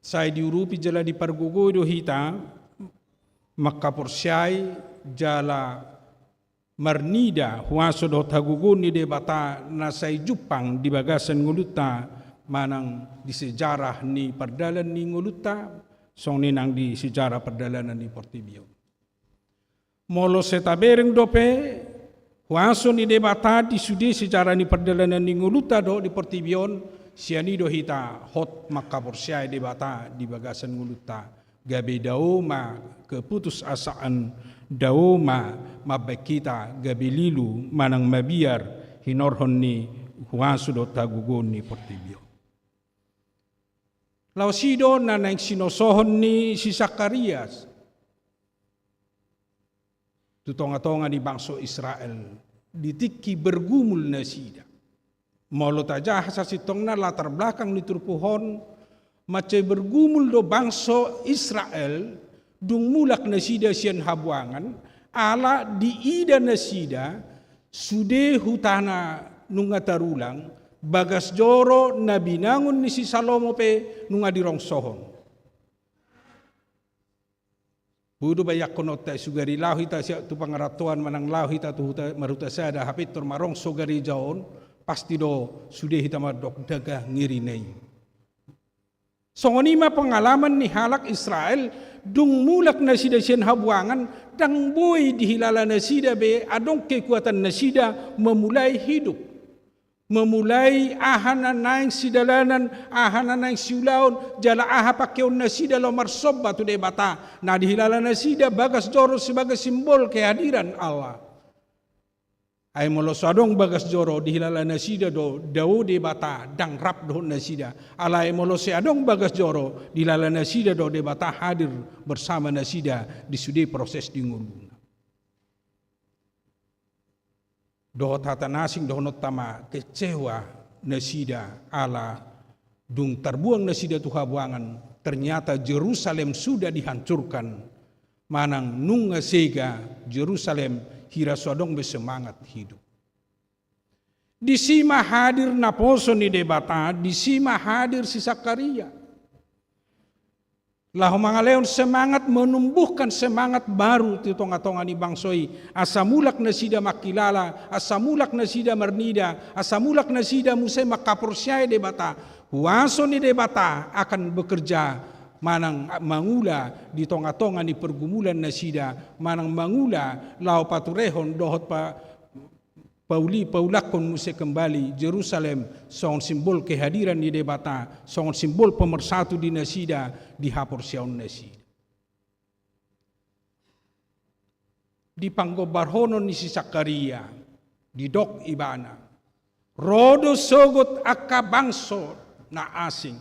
saya diurupi jala di pargugodo hita, makaporsyay jala marnida huaso do tagugun ni debata na say Jupang di bagasan nguluta manang di sejarah ni perdalan ni nguluta song ninang di sejarah perdalanan ni Portibio. Molo setabereng dope huaso ni debata di sudi sejarah ni perdalanan ni nguluta do di Portibion sianido hita hot makaporsyay debata di bagasan nguluta gabe dauma keputus asaan dauma mabekita gabe lilu manang mabiar hinorhon ni huaso do tagugon ni Portibio. Lausido na naing sinosohon ni si Sakarias. Tutonga-tonga ni bangso Israel. Ditiki bergumul na sida. Molo tajah sa sitong na latar belakang ni turpuhon. Macay bergumul do bangso Israel. Dung mulak na sida siyan habuangan. Ala di ida na sida. Sude hutana nunga tarulang. Bagas joro na binangon ni si Salomo pe nung adirong sohon. Hudu bayak kono ta sugari lau hita siya tu pangaratuan manang lau hita tu maruta sada hapitor marong sugari jaon pasti do sudah hita madok daga ngiri nei. Songonima pengalaman ni halak Israel dung mulak nasida sian habuangan dang boy dihilala nasida be adong kekuatan nasida memulai hidup. Memulai ahana naing sidalanan, ahana naing siulaon, jala aha pakeon nasida lo marsobba tu debata. Na dihilala nasida bagas joro sebagai simbol kehadiran Allah. Ay molo sadong bagas joro dihilala nasida do dawo debata dang rap do nasida. Alai molo adong bagas joro dihilala nasida do debata hadir bersama nasida di sudi proses dingun. Dohot hata nasing dohonot tama kecewa nasida ala dung terbuang nasida tuha buangan ternyata Jerusalem sudah dihancurkan manang nunga sega Jerusalem hira sodong bersemangat hidup. Disima hadir naposo ni debata, disima hadir si Zakaria. Lahu mangaleon semangat menumbuhkan semangat baru ti tonga-tonga ni bangsoi. Asamulak nasida makilala, asamulak nasida mernida, asamulak nasida musai makaporsyai debata. Huaso ni debata akan bekerja manang mangula di tonga-tonga ni pergumulan nasida, manang mangula lau paturehon dohot pa paulakon musai kembali Jerusalem songon simbol kehadiran di debata, songon simbol pemersatu di nasida di hapor siaun nasida. Di panggobarhonon ni si Zakaria di dok ibana rodo sogot akka bangso na asing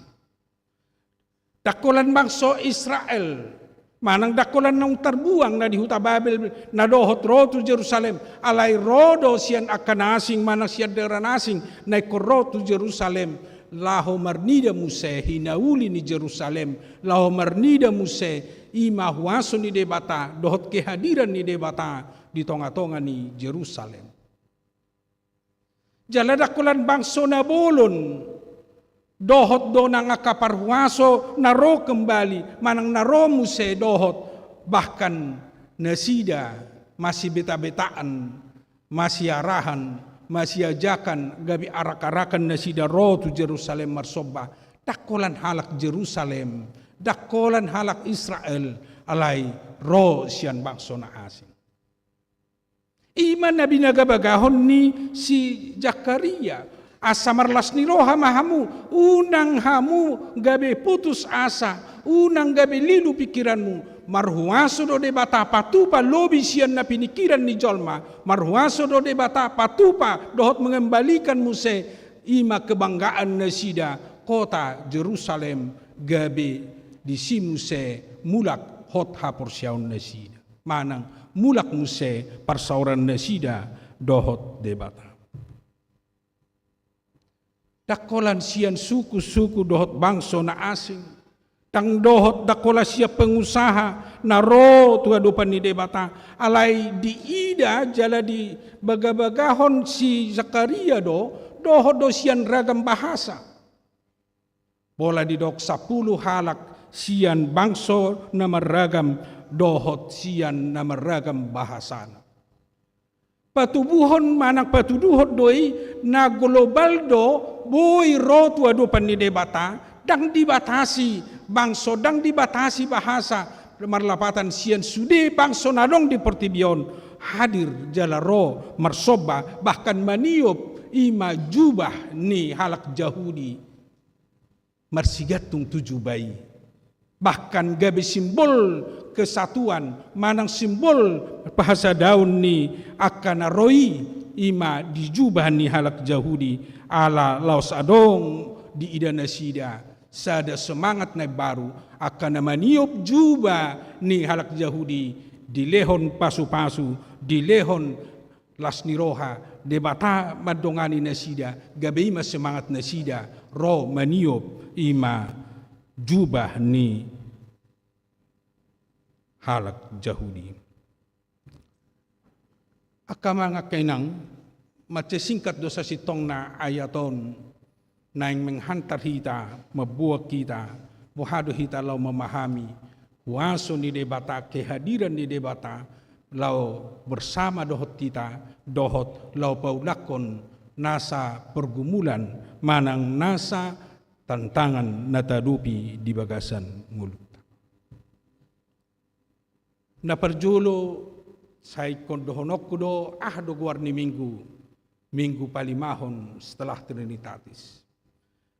dakolan bangso Israel manang dakolan nang terbuang na di huta Babel na dohot rotu Jerusalem alai rodo sian akan asing manang sian deran asing na rotu Jerusalem laho marnida muse hinauli ni Jerusalem laho marnida muse ima huaso ni debata dohot kehadiran ni debata di tonga-tonga ni Jerusalem. Jala dakolan bangso na bolon dohot do nang akaparhuaso naro kembali manang naro muse dohot bahkan nasida masih beta-betaan masih arahan masih ajakan gabi arak-arakan nasida rotu Jerusalem marsobba dakolan halak Jerusalem dakolan halak Israel alai ro sian bangso na asing. Iman nabi nagabagahon ni si Zakaria asamarlas ni roha mahamu unang hamu gabe putus asa unang gabe lilu pikiranmu marhuaso do debata patupa lobi sian na pinikiran ni jolma marhuaso do debata patupa dohot mengembalikan muse ima kebanggaan nasida kota Jerusalem gabe di si muse mulak hot hapor siaun nasida manang mulak muse parsauran nasida dohot debata. Dakolan sian suku-suku dohot bangso na asing. Tang dohot dakola siya pengusaha na ro tuha dupan ni debata. Alai di ida jala di bagabagahon si Zakaria dohot do sian ragam bahasa. Bola di dok 10 halak sian bangso na maragam dohot sian na maragam bahasana. Patubuhon manang patuduhot doi na global do boy rotu adupan ni debata dang dibatasi bangso dang dibatasi bahasa marlapatan sian sude bangso nadong di pertibion hadir jala ro marsoba bahkan maniop ima jubah ni halak Yahudi marsigatung 7 bayi bahkan gabe simbol kesatuan manang simbol bahasa daun ni akan roi ima dijubah ni halak Yahudi ala laos adong di ida nasida sada semangat na baru akan maniop juba ni halak Yahudi di lehon pasu-pasu di lehon lasniroha debata madongani nasida gabe ima semangat nasida ro maniop ima jubah ni halak Yahudi. Akamanga kainang matsisingkat do sa sitong na ayaton na menghantar hita, mabuak kita, buhado hita law mamahami, waso ni debata, kehadiran ni debata, lau bersama dohot kita, dohot lau paulakon nasa pergumulan, manang nasa tantangan natadupi di bagasan ngulut. Na perjulo say kondohonok kudo do guarni minggu palimahon setelah Trinitatis.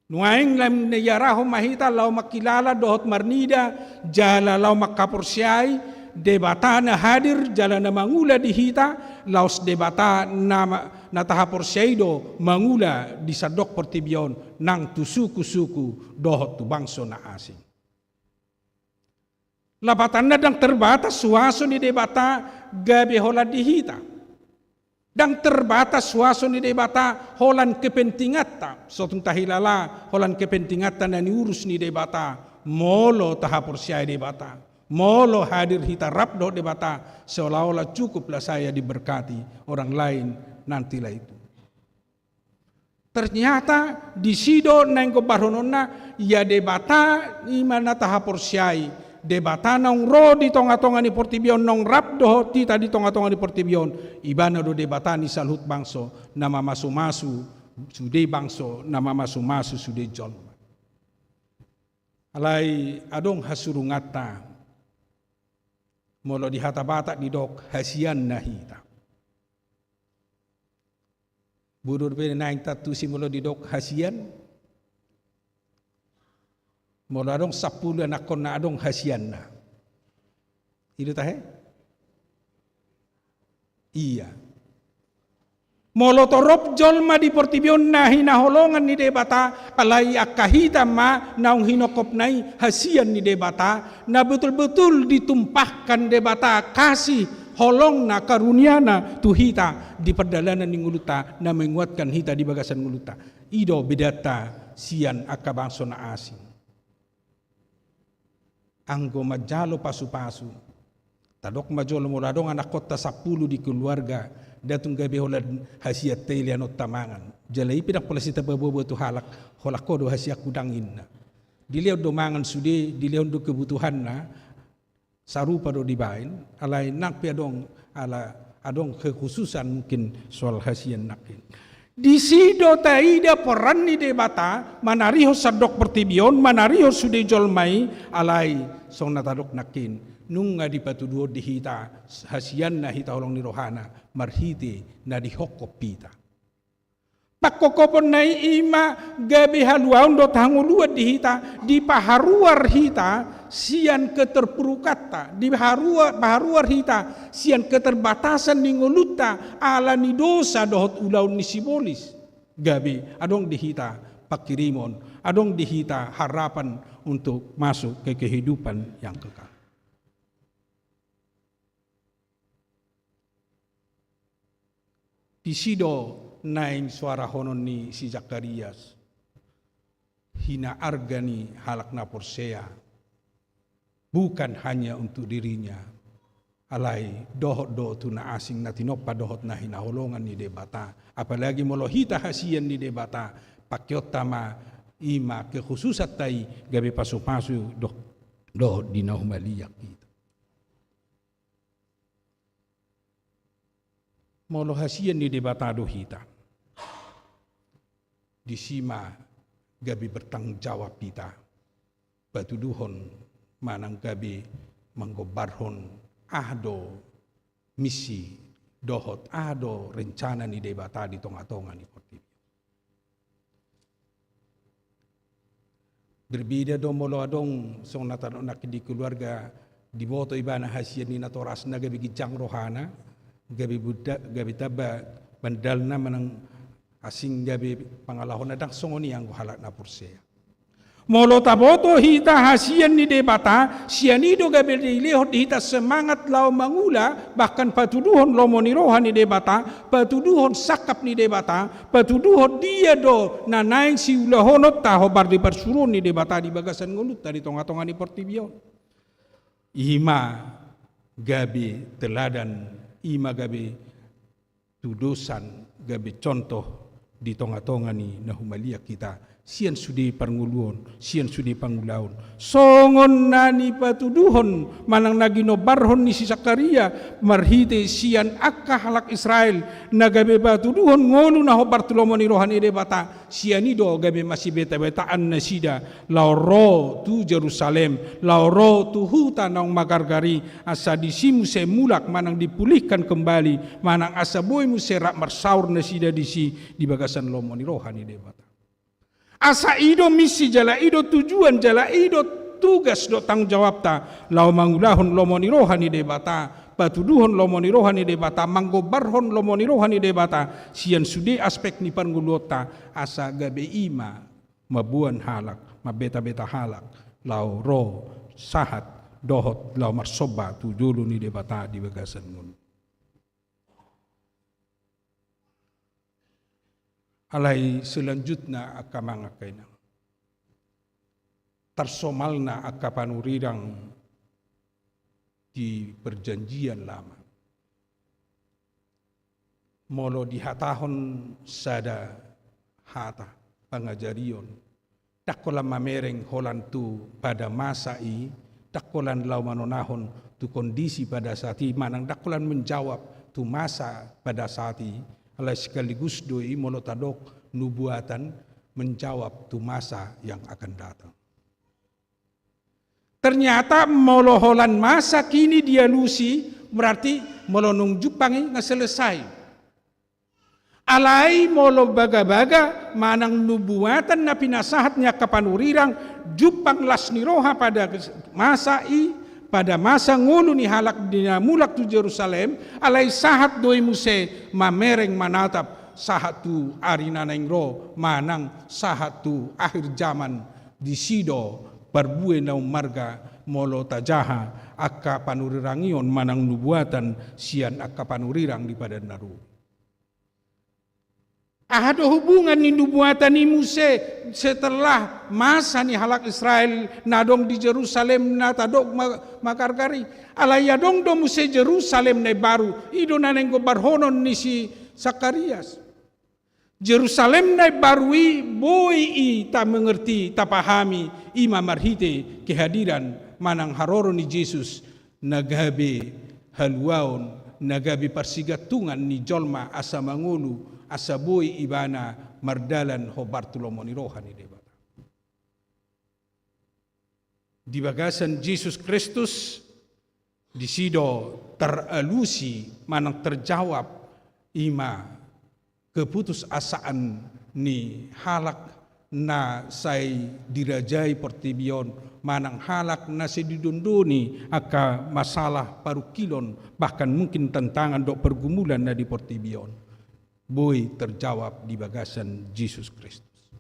Nuaing lam neyaraho mahita lau makilala dohot marnida jala lau makaporsyai debata na hadir jala na mangula di hita laus debata na tahaporsyai do mangula di sadok pertibion nang tusuku-suku dohot tu bangso na asing. Labatan na dang terbatas suaso ni debata gabi hola di hita. Dang terbatas suaso ni debata holan kepentingata. Sotong tahilala holan kepentingata na niurus ni debata. Molo tahaporsyai debata. Molo hadir hita rapdo debata. Seolah-olah cukuplah saya diberkati. Orang lain nantilah itu. Ternyata di sido nengko baronona ya debata imana tahaporsyai. Debata nong ro di tonga-tonga ni portibion nong rap do tita di tonga-tonga ni portibion ibana do debata ni salhut bangso nama masu-masu sude bangso nama masu-masu sude jol alai adong hasurungata molo di hata-bata di dok hasian nahita budur be naing tatu si molo di dok hasian mula adong 10 anak kon na adong hasian na. Itu tahe? Iya. Molo torop jolma di portibion na hinaholongan ni debata alai akahita ma naung hinokop nai hasian ni debata na betul-betul ditumpahkan debata kasih holong na karunia na tuhita di perdalanan ni nguluta na menguatkan hita di bagasan nguluta. Ido bedata sian akabangso na asing. Anggo majalo pasu-pasu. Tadok majolo mo radong anak kota 10 di keluarga. Datung gabi holad hasiat telian o tamangan. Jalai pidak pala si tababobo tu halak. Holak ko do hasiat kudangin na. Diliaw do mangan sude, diliaw do kebutuhan na. Sarupa do dibain. Alay nakpi adong, adong kekhususan mungkin soal hasian nakin. Di sido taida peran ni debata manariho sadok pertibion manariho sude jolmai alai song natadok nakin nung nga di patuduo di hita hasian na hita olong ni rohana marhiti na di hokop pita pakkokopon na ima gabi haluaon do tanguluat di hita di paharuar hita sian keterpurukata di paharuar hita sian keterbatasan ni nguluta ala ni dosa dohot ulaun ni sibolis gabi adong di hita pakirimon adong di hita harapan untuk masuk ke kehidupan yang kekal. Di sido naing suara honon ni si Zakarias hina argani halak na porsea bukan hanya untuk dirinya alai dohot do tuna asing na tinoppa dohot na hinaholongan ni debata apalagi molohita hasian ni debata pakyot tama ima kekhususat tai gabi pasu-pasu dohot di nahumaliyak kita molo hasian ni debata do hita disima gabi bertanggung jawab kita batuduhon manang gabi manggobarhon ahdo misi dohot ahdo rencana ni debata di tonga-tonga ni portibio berbeda do molo adong song natanok nak di keluarga di boto ibana hasian ni natoras na gabi gijang rohana gabi budak gabi taba bandalna manang asing gabi pangalahon adang songoni yang halak na pursea molo taboto hita hasian ni debata sianido gabi dilehot hita semangat lau mangula bahkan patuduhon lomo ni rohan ni debata patuduhon sakap ni debata patuduhon dia do nanaing si ulahonot taho bar di persurun ni debata di bagasan ngulut dari tonga-tonga ni portibion ima gabi teladan ima gabi tudusan gabi contoh di tonga-tonga ni nahumalia kita sian sudi panguluon, sian sudi pangulaon. Songon nani patuduhon manang nagino barhon ni si Zakaria marhite sian akka halak Israel nagabe patuduhon ngolu na ho Bartolomeo ni rohani de bata sianido gabe masih beta-betaan na sida lauro tu Jerusalem lauro tu huta naong magargari asa disimu se mulak manang dipulihkan kembali manang asa boy mu serak marsaur na sida di bagasan lomo ni rohani de bata. Asa ido misi jala ido tujuan jala ido tugas do tanggung jawab ta lau mangulahon lomo ni rohani de bata patuduhon lomo ni rohani de bata manggobarhon lomo ni rohani de bata sian sude aspek ni pangulota asa gabe ima mabuan halak mabeta-beta halak lau ro sahat dohot lau marsoba tu dulu ni de bata di bagasan ngun. Alai selanjutnya akamang akainang tersomalna akapanurirang di perjanjian lama molo dihatahon sada hata pangajarion dakolan mamereng holantu pada masa i dakolan lau manonahon tu kondisi pada saat i manang dakolan menjawab tu masa pada saat i alai sekaligus doi molotadok nubuatan menjawab tu masa yang akan datang. Ternyata moloholan masa kini dia lusi berarti molonung jupangi nggak selesai. Alai molo baga-baga manang nubuatan na pinasahatnya kapanurirang jupang lasniroha pada masa pada masa ngulu ni halak dina mulak tu Jerusalem alai sahat doi muse mamereng manatap sahat tu arina nengro manang sahat tu akhir zaman di sido barbue na marga molo tajaha akka panurirangion manang nubuatan sian akka panurirang di pada naru. Ada hubungan ni nubuatan ni Muse setelah masa ni halak Israel nadong di Jerusalem na tadok makargari alaya dong do Muse Jerusalem na baru ido na nenggo barhonon ni si Zakarias. Jerusalem na baru boy ta mengerti ta pahami ima marhite kehadiran manang haroro ni Jesus nagabe haluaon nagabe persigatungan ni jolma asa mangulu asa boy ibana mardalan ho Bartolomeo ni rohani de bata. Di bagasan Jesus Kristus di sido teralusi manang terjawab ima keputus asaan ni halak na say dirajai pertibion manang halak na sedidunduni aka masalah parukilon bahkan mungkin tantangan dok pergumulan na di pertibion. Boy terjawab di bagasan Jesus Kristus.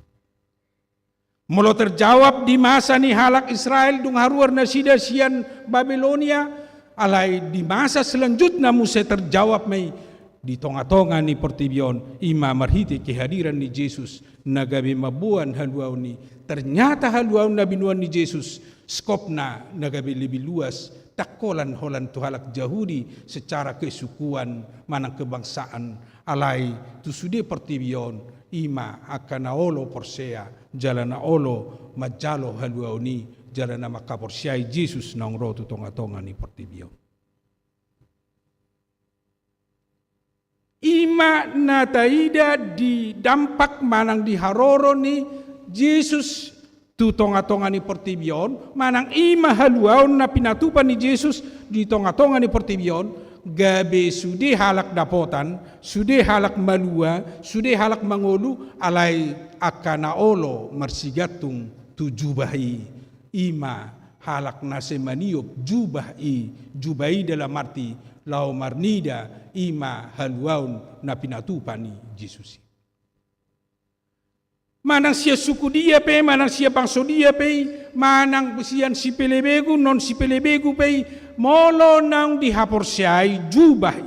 Mula terjawab di masa ni halak Israel dung haruar na sida sian Babilonia alai di masa selanjutnya Muse terjawab may di tonga-tonga ni pertibion ima marhiti kehadiran ni Jesus nagabi mabuan haluaw ni ternyata haluaw na binuan ni Jesus skopna nagabi lebih luas takolan holan tu halak Yahudi secara kesukuan manang kebangsaan alai tu sude pertibion ima akan olo porsea jalana olo majalo haluaw ni jalana makaporsiai Jesus nang ro tu tonga-tonga ni pertibion. Ima nataida di dampak manang di haroro ni Jesus tu tonga-tonga ni pertibion manang ima haluaon na pinatupan ni Jesus di tonga-tonga ni pertibion gabe sude halak dapotan sude halak malua sude halak mangolu alai akana olo marsigatung tu jubahi ima halak nasemaniop jubahi dalam arti lau marnida ima haluaun na pinatupani Jesus. Manang siya suku dia pe, manang siya bangso dia pe, manang siyan si pelebegu, non si pelebegu pe, molo nang dihaporsiay jubah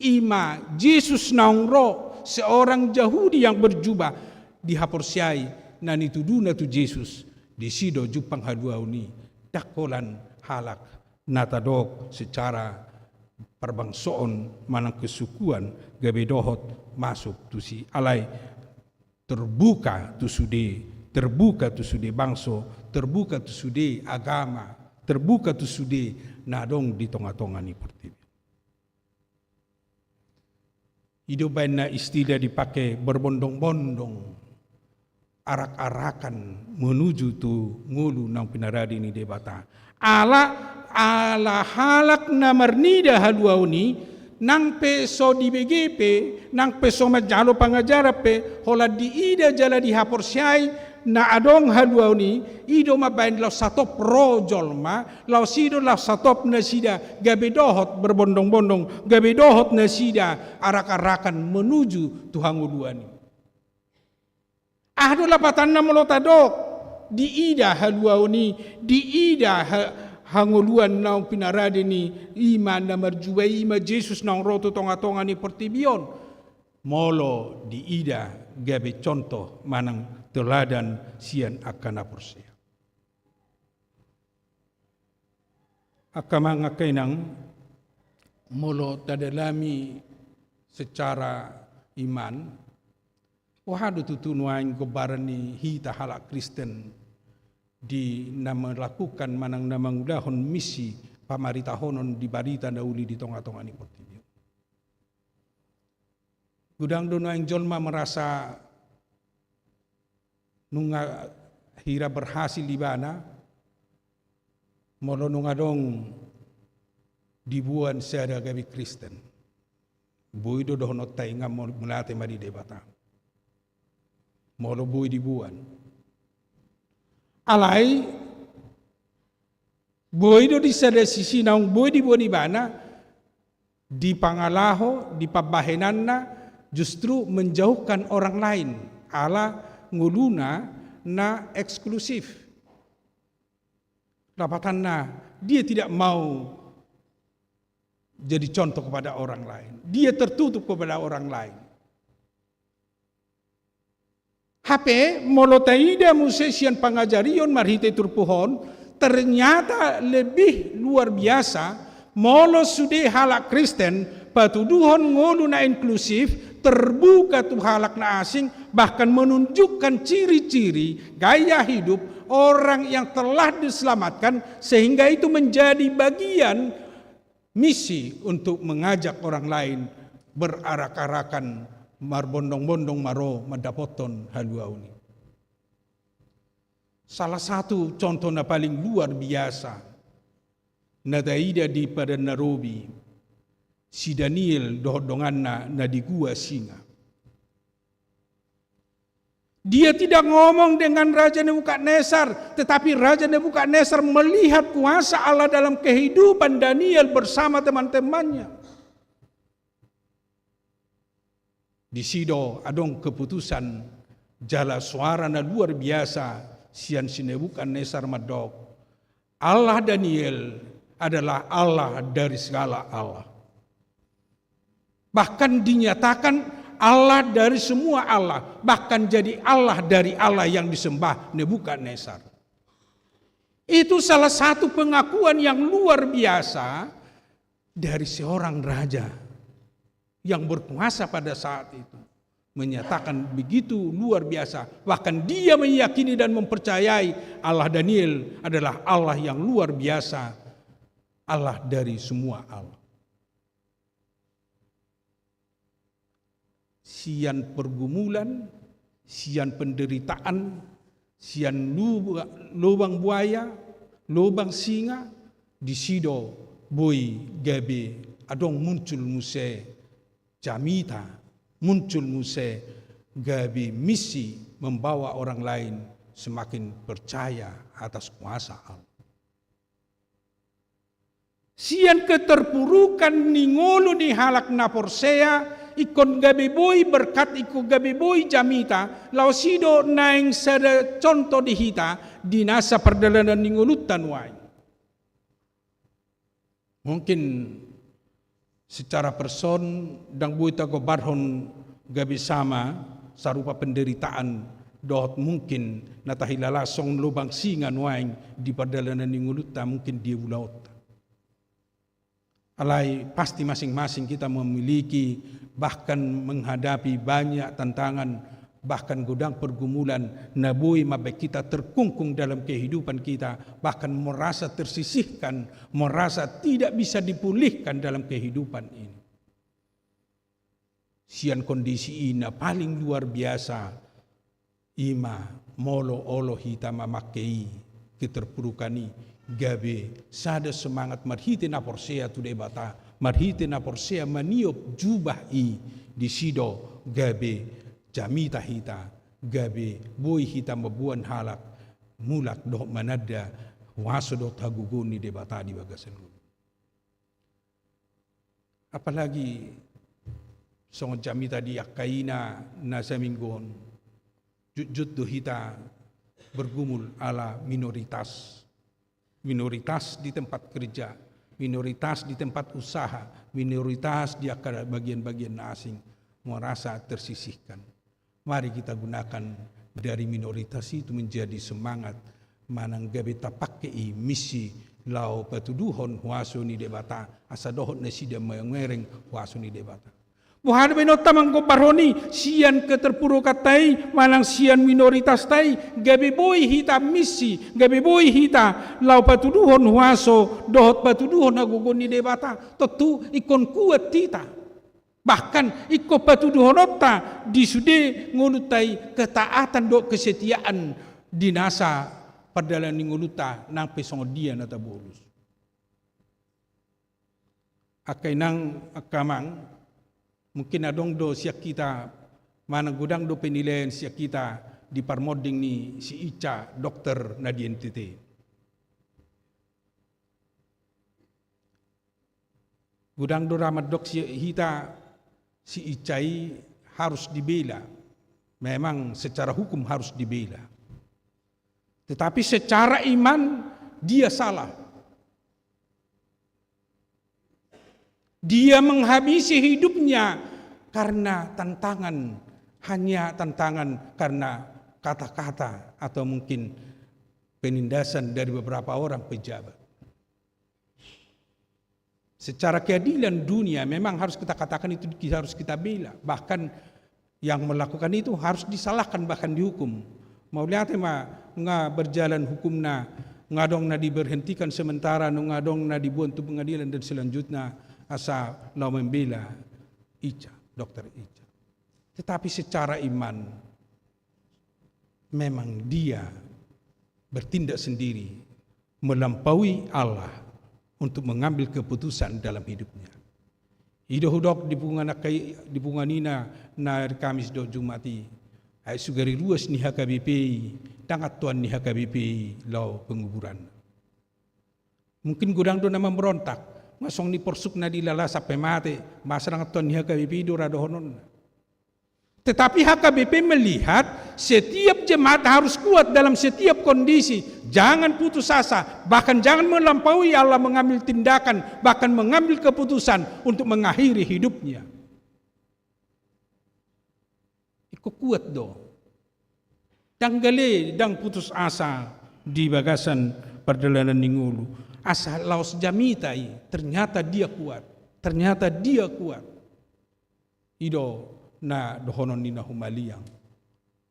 ima Jesus nang ro, seorang Yahudi yang berjubah dihaporsiay na nitudu na tu Jesus di sido jupang haluaun ni dakolan halak natadok secara perbangsoon manang kesukuan gabe dohot masuk tu si alai terbuka tu sude bangsa, terbuka tu sude agama, terbuka tu sude nadong di tengah-tengah ni pertibi. Hidup banyak istilah dipakai berbondong-bondong, arak-arakan menuju tu ngulu nang pinaradi ni debata. Ala halak na marnida halwau ni nang peso di BGP, nang peso majalo pangajara pe, hola di ida jala di hapor siai, na adong halwau ni, ido mabain lau satop rojol ma, lau sido lau satop na sida, gabe dohot berbondong-bondong, gabe dohot na sida, arak-arakan menuju Tuhan udua ni. Ahdo lapatan na molotadok, di ida halwau ni, di ida hanguluan nang pinarade ni iman na marjuai ima Jesus nang roto tonga-tonga ni pertibion molo di ida gabe contoh manang teladan sian akan apursea akamang akainang molo tadalami secara iman wahadu tutunuan gobaran ni hita halak Kristen di nama lakukan manang namang udahon misi pamaritahonon di barita dauli di tengah-tengah ni pertibi. Gudang dono yang jolma merasa nunga hira berhasil di bana, molo nunga dong dibuan seada gabi Kristen. Bui do dohon otai ngam mulate mari debata. Molo bui dibuan. Alai boido di sada sisi naung boi di boni bana di pangalaho di pabahenanna justru menjauhkan orang lain ala nguluna na eksklusif dapatanna dia tidak mau jadi contoh kepada orang lain, dia tertutup kepada orang lain. HP molotaida musesian pangajarion marhite turpuhon ternyata lebih luar biasa molo sude halak Kristen patuduhon ngolu na inklusif terbuka tu halak na asing bahkan menunjukkan ciri-ciri gaya hidup orang yang telah diselamatkan sehingga itu menjadi bagian misi untuk mengajak orang lain berarak-arakan marbondong-bondong maro madapoton haluau ni. Salah satu contoh na paling luar biasa nadaida di pada Nairobi si Daniel dohodonganna na di gua singa. Dia tidak ngomong dengan Raja Nebukadnezar, tetapi Raja Nebukadnezar melihat kuasa Allah dalam kehidupan Daniel bersama teman-temannya. Di sido adong keputusan jala suara na luar biasa sian si Nebukadnezar madok. Allah Daniel adalah Allah dari segala Allah. Bahkan dinyatakan Allah dari semua Allah. Bahkan jadi Allah dari Allah yang disembah Nebukadnezar. Itu salah satu pengakuan yang luar biasa dari seorang raja yang berkuasa pada saat itu menyatakan begitu luar biasa. Bahkan dia meyakini dan mempercayai Allah Daniel adalah Allah yang luar biasa, Allah dari semua Allah. Sian pergumulan, sian penderitaan, sian lubang buaya, lubang singa, di sido boy gabe adong muncul muse jamita, muncul muse gabi misi membawa orang lain semakin percaya atas kuasa Allah. Sian keterpurukan ningolo ni halak na porsea ikon gabi boy berkat ikon gabi boy jamita lau sido naing sada contoh di hita di nasa perdalanan ningolutan wai. Mungkin secara person dang buita ko barhon gabi sama sarupa penderitaan dot mungkin natahilala song lubang singa nuaing di perdalanan ninguluta mungkin dia ulaut. Alai pasti masing-masing kita memiliki bahkan menghadapi banyak tantangan bahkan gudang pergumulan nabui mabek kita terkungkung dalam kehidupan kita, bahkan merasa tersisihkan, merasa tidak bisa dipulihkan dalam kehidupan ini. Sian kondisi ina paling luar biasa, ima molo olo hita mamakei keterpurukani gabe sada semangat marhite na porsea tu debata, marhite na porsea maniop jubah i di sido gabe jamita hita gabe boy hita mabuan halak mulak doh manada waso doh taguguni debata di bagasan. Apalagi song jamita di akaina na saminggon jujut doh hita bergumul ala minoritas di tempat kerja, minoritas di tempat usaha, minoritas di bagian-bagian asing, merasa tersisihkan. Mari kita gunakan dari minoritas itu menjadi semangat manang gabe tapakei misi lau patuduhon huaso ni debata asa dohon na sida mengereng huaso ni debata. Buhan benota mangko baroni sian keterpurukatai manang sian minoritas tai gabe boy hita misi gabe boy hita lau patuduhon huaso dohot patuduhon agugon ni debata tentu ikon kuat tita. Bahkan iko patuduhonota disude ngulutai ketaatan do kesetiaan dinasa padalan nguluta nang pesong dia nata bolus. Akai nang akamang mungkin adong do siak kita mana gudang do penilaian siak kita di parmoding ni si Ica dokter Nadien Tete. Gudang do ramat dok siak kita si Icai harus dibela. Memang secara hukum harus dibela. Tetapi secara iman dia salah. Dia menghabisi hidupnya karena tantangan, hanya tantangan karena kata-kata atau mungkin penindasan dari beberapa orang pejabat. Secara keadilan dunia memang harus kita katakan itu harus kita bela. Bahkan yang melakukan itu harus disalahkan bahkan dihukum. Mau lihat nga berjalan hukumna, ngadong na diberhentikan sementara, ngadong na dibuat untuk pengadilan dan selanjutnya asa lau membela Ica, dokter Ica. Tetapi secara iman memang dia bertindak sendiri melampaui Allah untuk mengambil keputusan dalam hidupnya. Ido hudok di punganina na Kamis do Jumati ay sugari ruas ni HKBP dangat tuan ni HKBP lau penguburan. Mungkin gudang do nama merontak masong ni porsuk na dilala sampai mati masang tuan ni HKBP do radohonon. Tetapi HKBP melihat setiap jemaat harus kuat dalam setiap kondisi. Jangan putus asa, bahkan jangan melampaui Allah mengambil tindakan, bahkan mengambil keputusan untuk mengakhiri hidupnya. Iko kuat do. Danggale dang putus asa di bagasan perjalanan ningulu. Asa laos jamitai, ternyata dia kuat. Ternyata dia kuat. Ido na dohonon ni nahumaliang.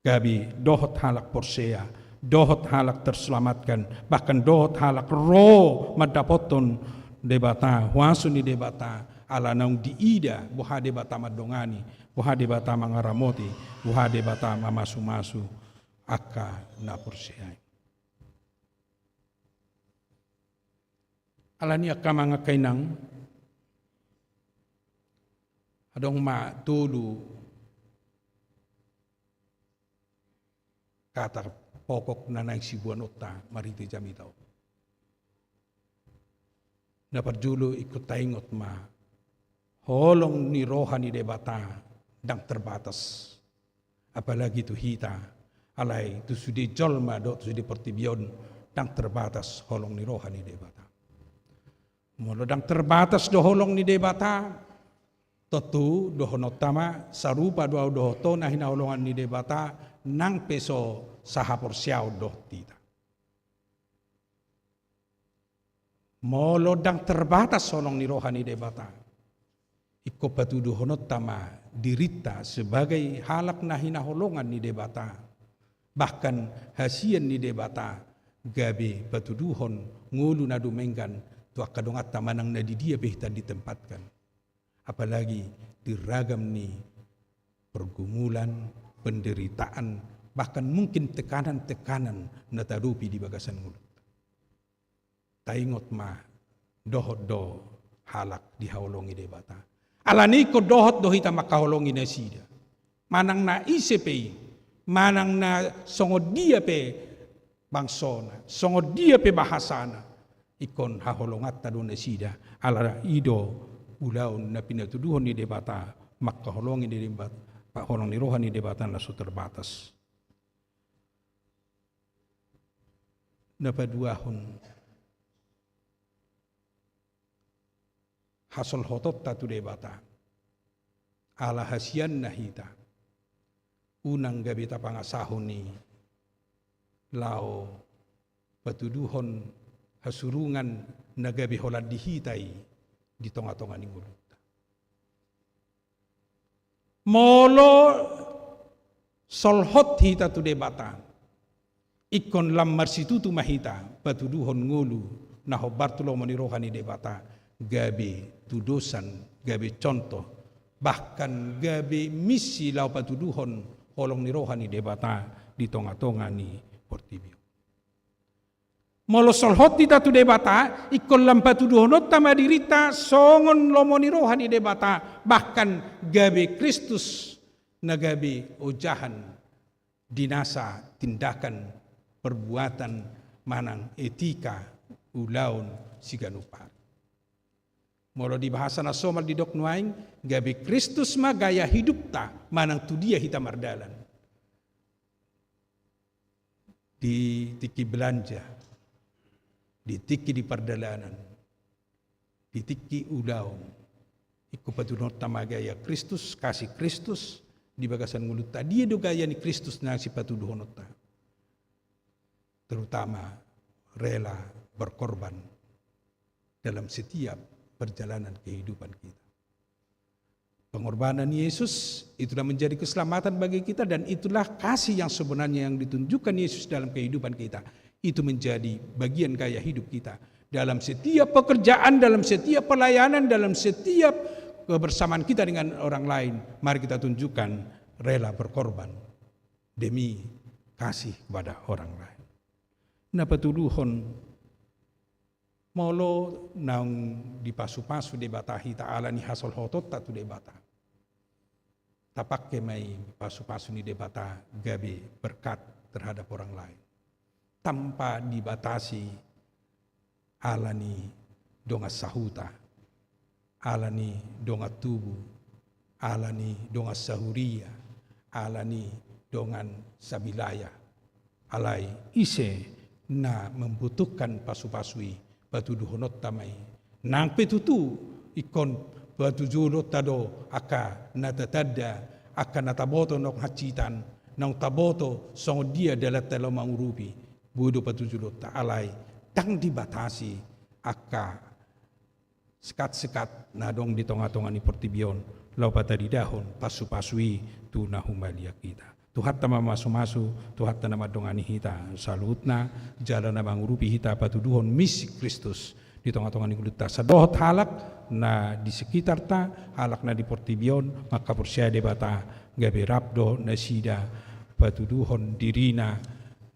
Gabi dohot halak porsea, dohot halak terselamatkan, bahkan dohot halak ro madapoton debata, huasu ni debata, ala naung diida, buha debata madongani, buha debata mangaramoti, buha debata mamasu-masu, akka na porsea. Ala ni akka mga kainang, adong ma tulu kata pokok na naik sibuan otta mariti jamitao. Dapat julu ikut taingot ma holong ni rohani debata dang terbatas. Apalagi tu hita alai tu sudi jolma do tu sudi pertibion dang terbatas holong ni rohani debata. Molo dang terbatas do holong ni debata tentu dohonotama sarupa doa dohoto na hinaholongan ni debata nang peso sahapor siyaw doh tita. Molodang terbatas solong ni rohani debata. iko patuduhonot tama dirita sebagai halak nahina holongan ni debata, bahkan hasian ni debata gabe patuduhon ngulu nadu menggan tua kadongat tamanang na di dia behta ditempatkan, apalagi diragam ni pergumulan, penderitaan, bahkan mungkin tekanan-tekanan na tarupi di bagasan mulut. Taingot ma dohot do halak dihaolongi debata. Alani ko dohot do hita makaholongi na sida. Manang na isepe, manang na songod dia pe bangsona, songod dia pe bahasana, ikon haholongat tado na sida. Ala ido ulaun na pinatuduhon ni debata, makaholongi ni debata, paholong ni rohan ni debata na so terbatas. Napaduahon hasol hotot tatu debata ala hasian nahita unang gabita pangasahon ni lao patuduhon hasurungan na gabi holad dihitai di tonga-tonga ni mulut molo solhot hita tu debata ikon lam marsitutu mahita patuduhon ngulu na hobartulo mani rohani debata gabe tudosan, gabe contoh, bahkan gabe misi lau patuduhon holong ni rohani debata di tonga-tonga ni Portibio. Molo solhot di tatu debata, ikon lam patuduhonot tama dirita songon lomo ni rohani debata, bahkan gabe Kristus na gabe ojahan dinasa tindakan perbuatan manang etika ulaun siganupar. Molo di bahasa na somal di dok nuaing gabe Kristus ma gaya hidup ta manang tu dia hita mardalan. Di tiki belanja, di tiki di perdalanan, di tiki ulaun. Iku patunot tama gaya Kristus, kasih Kristus di bagasan mulut ta. Dia do gaya ni Kristus na si patuduhonot ta. Terutama rela berkorban dalam setiap perjalanan kehidupan kita. Pengorbanan Yesus itulah menjadi keselamatan bagi kita dan itulah kasih yang sebenarnya yang ditunjukkan Yesus dalam kehidupan kita. Itu menjadi bagian gaya hidup kita. Dalam setiap pekerjaan, dalam setiap pelayanan, dalam setiap kebersamaan kita dengan orang lain, mari kita tunjukkan rela berkorban demi kasih kepada orang lain. Nah patuduhon molo nang dipasu-pasu debata hita ala ni hasol hotot tatu debata. Tapak kemai pasu-pasu ni debata gabe berkat terhadap orang lain. Tanpa dibatasi ala ni donga sahuta, ala ni donga tubuh, ala ni donga sahuria, ala ni dongan sabilaya. Alai ise na membutuhkan pasu-pasui patuduhonot tamai nang petutu ikon patuduhonot tado aka natatadda aka nataboto nok hacitan nang taboto song dia dalat telo mangurupi bodo patuduhonot ta alai tang dibatasi aka sekat-sekat nadong di tonga-tonga ni Portibion lau patadi dahon pasu-pasui tu nahumalia kita. Tuhat tama masu-masu, Tuhat tama dongani hita salutna, jalan na mangurupi hita patuduhon misi Kristus di tengah-tengah ni kulit ta. Sadohot halak na di sekitar ta, halak na di Portibion, maka persia debata gabe rabdo na sida patuduhon dirina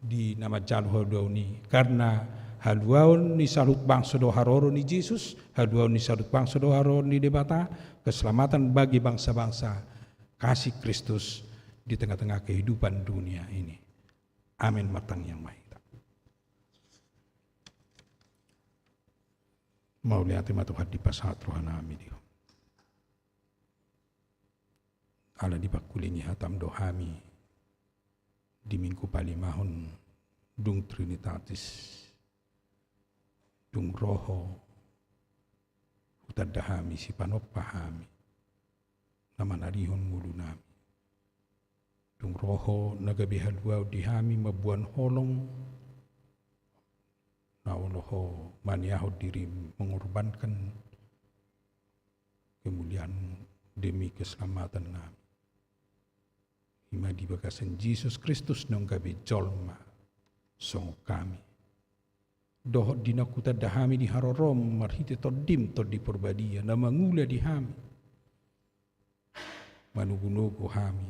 di nama jalho ni. Karena haluaun ni salut bangsa do haroro ni Yesus, haluaun ni salut bangsa do haroro ni debata, keselamatan bagi bangsa-bangsa, kasih Kristus di tengah-tengah kehidupan dunia ini. Amin matang yang mahita. Mau lihat Tuhan di pasahat rohana amin. Ala di pakulingi hatam dohami di minggu palimahun dung Trinitatis dung roho utadahami si panop pahami naman arihon mulu nami dung roho nagabi halwau dihami mabuan holong na oloho maniaho diri mengorbankan kemuliaan demi keselamatan kami. Ima di bakasan Yesus Kristus nong gabe jolma song kami. Dohot dinakuta dahami di harorom marhite todim to di perbadia na mangula di hami. Manugunugo hami.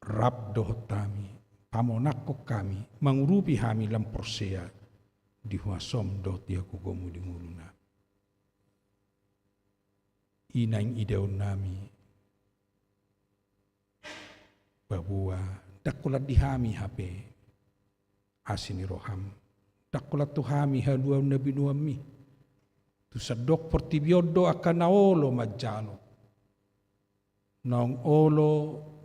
Rab dohot kami. Pamonakko kami. Mangurupi hami lam porsea. Di huasom dohot dia kugomu di nguluna. Inaing ideon nami. Bahwa dakulat di hami hape. Asini roham. Dakulat tu hami haluam nabi nuami. Tu sadok portibiodo akan naolo majalo. Naong olo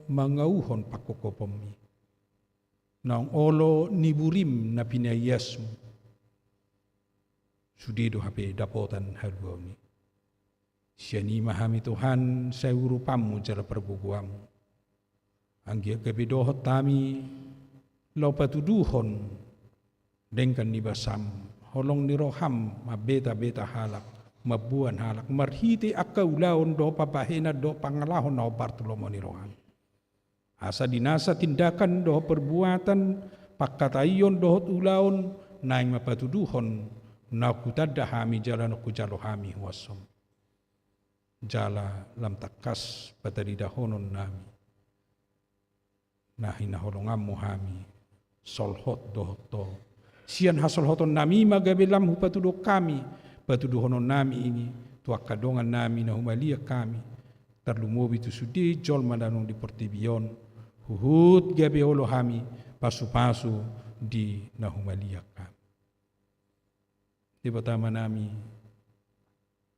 mangauhon pakokopomi. Naong olo niburim na pinayasmu. Sudido hape dapotan haluam ni. Siani mahami Tuhan saya urupamu jala perbukuamu. Anggia kebedohot tami lau patuduhon dengkan ni basam holong ni roham mabeta-beta halak mabuan halak marhiti akau laon do papahena do pangalahon na partulomo ni roham. Asa dinasa tindakan do perbuatan pakatayon dohot ulaon naing mapatuduhon na kutada hami jalan ku jalo hami wasom. Jala lam takas patadidahonon nami. Nahina holongamu hami solhot dohoto. Sian hasolhoton nami magabelam hupatudo kami. Patuduhonon nami ini tuak kadongan nami na humalia kami. Terlumobi tu sudi jol mandanong di portibion. Huhut gabe holo hami pasu-pasu di na humalia kami. Di pertama nami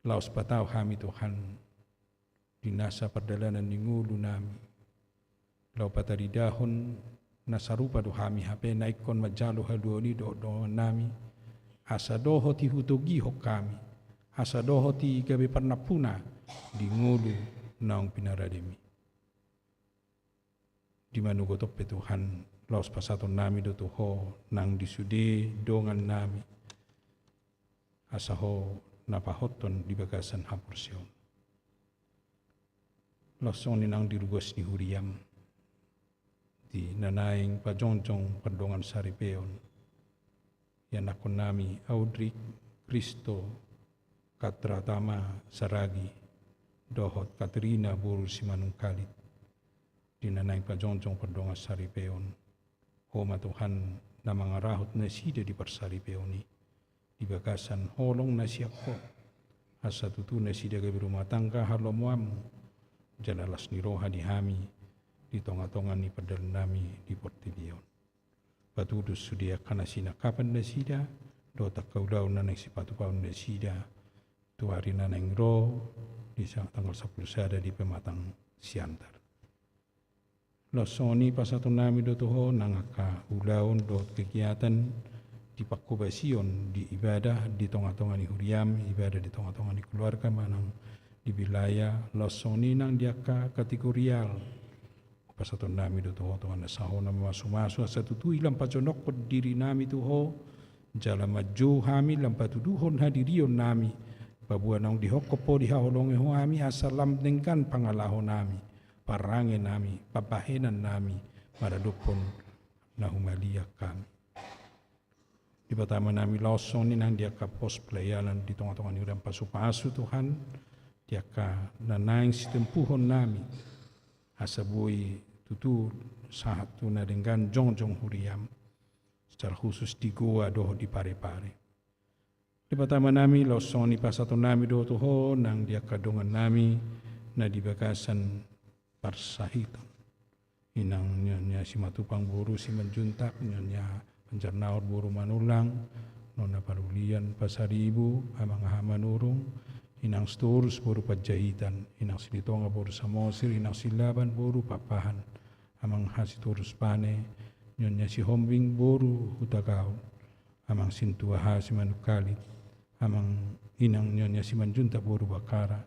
laos patau hami Tuhan dinasa perdalanan ningulu nami. Lau pataridahon nasarupa do hami hape naikon majalo haluoni do nami asa doho ti hutogi ho kami asa doho ti gabe parnapuna di ngulu naong pinarademi di manugotok pe Tuhan laos pasaton nami do tuho nang disude dongan nami asa ho napahoton di bagasan hapursion losong ninang dirugos ni huriam di nanaing pajongjong perdongan saripeon yan akon nami Audrey Kristo Katratama Saragi dohot Katrina Buru Simanungkalit di nanaing pajongjong perdongan saripeon homa Tuhan na mga rahot na sida di parsaripeoni di bagasan holong na siya ko asa tutu na sida gabi rumah tangga halomuamu jalalas ni roha di hami di tonga-tongan ni padal nami di portibion. Patudus sudia kana sinakapan na sida, do takaudaw na nang sipatupaw na sida, tuwari na nang ro, di sa tanggal 10 sada di pematang siantar. Losoni pasaton nami do toho nangaka ulaon do kegiatan di pakubasion di ibadah di tonga-tongan ni huriam, ibadah di tonga-tongan ni keluarga manang di wilayah losoni nang diaka kategorial. Pasaton nami do toho tongan nasaho na masu-masu asa tutui lam pajonok pod diri nami toho jala maju hami lam patuduhon hadirion nami babuan nang dihokopo dihaholonge ho hami asalam dengkan pangalahon nami parange nami papahenan nami maradupon na humalia kami di pertama nami losong ni nang diaka pos pelayanan di tonga-tonga ni udah pasu-pasu Tuhan diaka nanaing sitempuhon nami asabui tutu saat tu na dengan jong-jong huriam secara khusus di goa doh di pare-pare. Di pertama nami losong ni pasaton nami doh tuho nang dia kadongan nami na di bagasan parsahitan. Inang nyonya si matupang buru si menjuntak nyonya penjarnaur buru manulang nona parulian pasaribu amang hamanurung inang sturus buru pajahitan inang silitonga buru samosir inang silaban buru papahan amang hasiturus pane nyonya si hombing buru hutagaw amang sintua hasi manukalit amang inang nyonya si manjunta buru bakara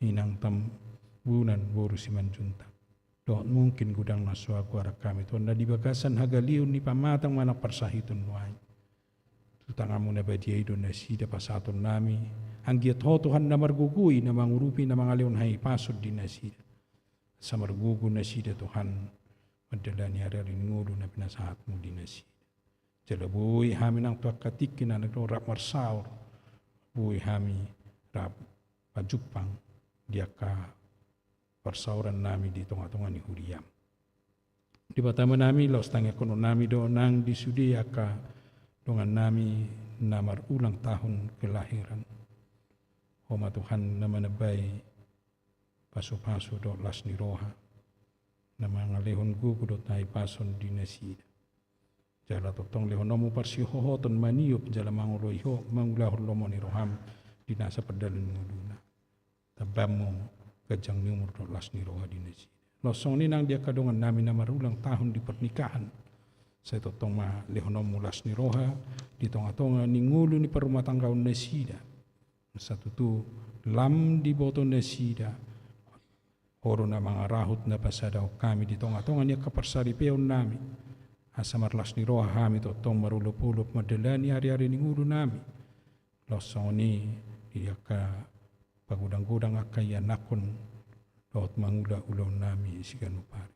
inang tambunan buru si manjunta doon mungkin gudang naswa kuara kami tuan na di bagasan hagaliun ni pamatang manak parsahitun nuay tutangamu na badiay doon na sida pasaton nami Anggiat ho Tuhan na margugui na mangurupi na mga leon hay pasod din na sida. Sa margugu na sida Tuhan, madala ni hari ngulo na pinasahat mo din na sida. Jalabuhi hami ng tuakatik na nagrorap marsaur, buhi hami rap pajupang dia ka parsauran nami di tunga-tunga ni Huriam. Di batama nami laos tangya kono nami do nang disudi ka dongan nami na marulang tahun kelahiran. Homa Tuhan na manabay paso-paso do las ni roha na mga lehon gugu do tayo pason di nasida. Jala totong lehon nomu parsihohoton maniup jala manguloiho mangulahor lomo ni roham di nasa padalan nguduna. Tabamo kajang ni umur do las ni roha di nasida. Losong ni nang dia kadongan namin na marulang tahun di pernikahan. Saya totong ma lehon nomu las ni roha di tonga-tonga ni ngulu ni perumah tangga nasida. Satu tu lam di boto nasida oro na mga rahut na pasadaw kami di tonga-tonga niya kaparsari peon nami asa marlas ni roha kami totong marulop-ulop madalani hari-hari ni ngulu nami losong ni dia ka pagudang-gudang akayan nakon laut mangula-ulaw nami siganupari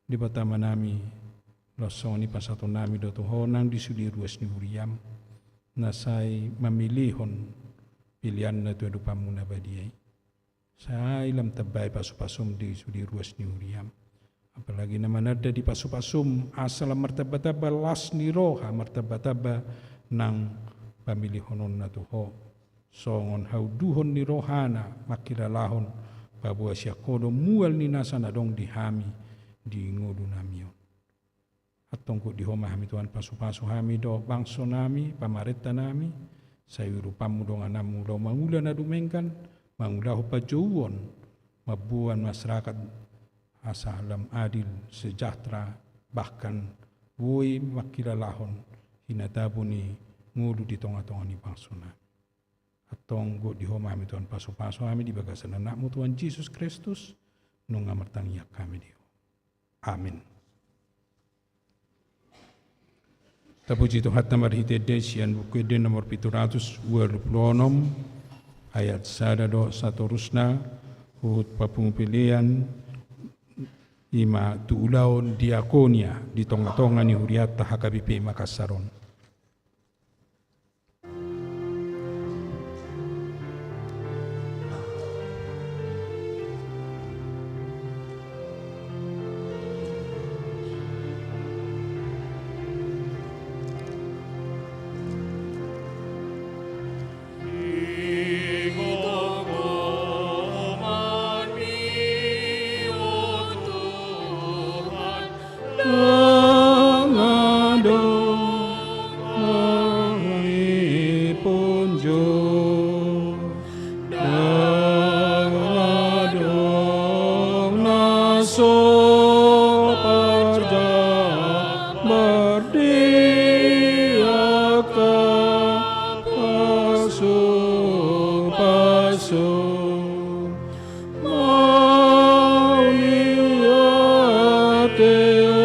di batama nami losong ni pasato nami do tuhonang di sudi ruas ni Huriam nasay mamilihon pilihan na tuwa dupamu na badiyay. Sa ilam tabay pasupasum di sudi ruas ni Huriam. Apalagi naman ada di pasupasum asal martabataba las ni roha martabataba ng pamilihonon na tuho. Songon hauduhon ni rohana makilalahon pabuwa siya kodo mual ni nasa nadong dihami di ngudu namiyon. At tungkol di homahami tuan pasupasu hami do bangso nami pamarita nami sayuru pamudo nga namulo mangula na dumengkan mangula ho pajouon mabuan masyarakat asa alam adil sejahtera bahkan buhay makilalahon hinatabo ni ngulu di tonga-tonga ni bangsona at tonggo di homami tuan paso-paso kami di bagasan anakmu Tuhan Yesus Kristus nung ngamartangyak kami di amin. Tapuji Tuhan tamar hitedesian buku eden nomor 726 ayat sadado satu rusna hut papumupilian ima tuulaon diakonia di tonga-tonga ni Huriata HKBP Makassaron. Maria te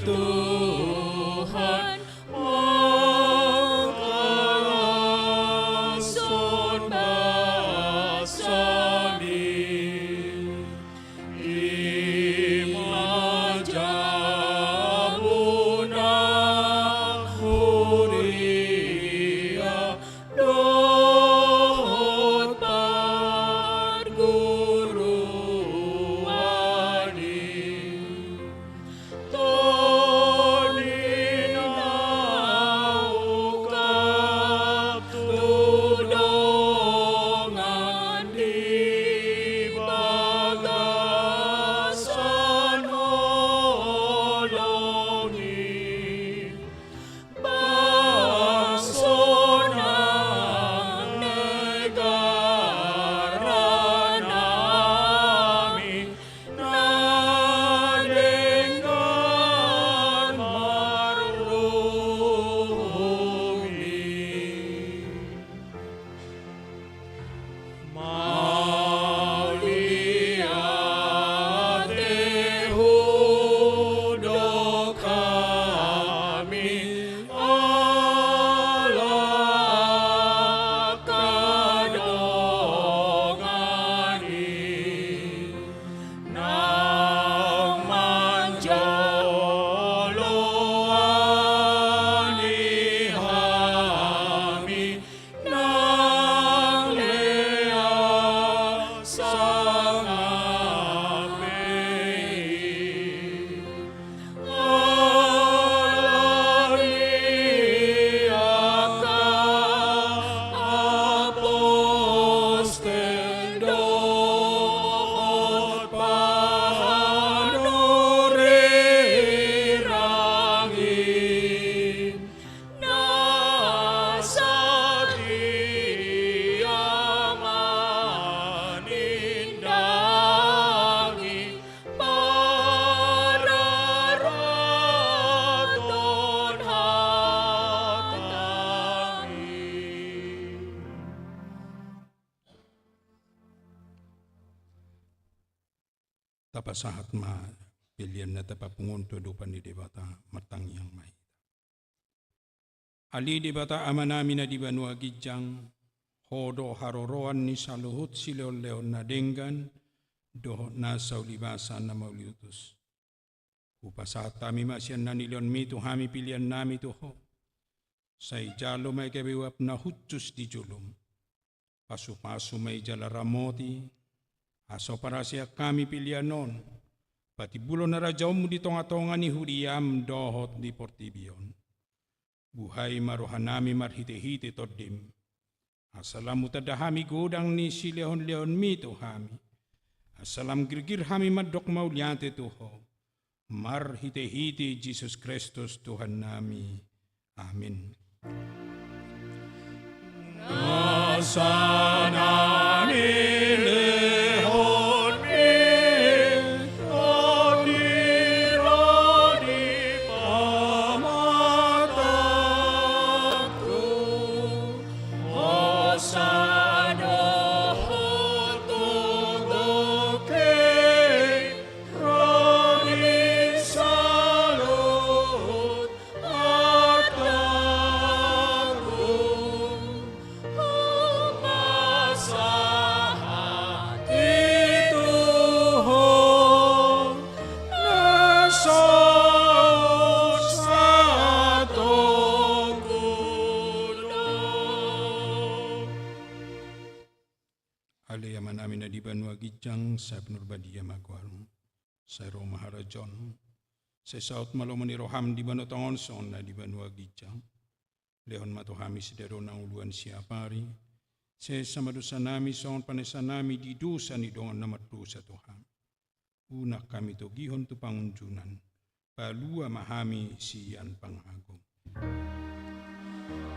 Tuhan mengalasun basami imajabuna huria dohot parguruani Toninau tudongan di bagasan olongi bangsonan negara nami nadengan marlumi mauliate hudo kami Allah kadongani nang manjoloani hami nang lea sangapi alaniaka apostel dohot panorerangin nasatia manindangi para raton hatangi. Tapasahat ma pilihan na tapapungon tudupan ni Debata matang yang may. Ali Debata ama namin na di banua gijang hodo haroroan ni saluhut silol leon na denggan dohot na saulibasan na mauliutus. Upasahat kami masyan na nilion mito hami pilihan nami tuho. Say jalo may kabiwap na hutsus di julum. Pasu-pasu may jala ramoti. Aso para siya kami pilihan non. Pati bulo na rajaw mo di tonga-tonga ni huriyam dohot di portibion. Buhay maruhanami marhite-hite todim. Asalam utadahami godang ni silehon-lehon mito hami. Asalam girgir hami madok mauliante tuho. Marhite-hite Jesus Kristus Tuhan nami. Amin. Nasanani lehon mi rodi pamatatku osadohot tuduke rodi salut ataku umasahat ituhon nasaut satu gunung. Alayaman amin na di banwa gijang sa penurbadia magwarum. Sa Roma harajon. Sa saut malomon ni roham di bano tongon son na di banwa gijang. Lehon matuhami sidero na uluan siapari. Sa samadusa nami son panesa nami di dusa ni dongan na matdusa Tuhan. Unak kami to gihon tu pangunjunan. Palua mahami siyan pangagong.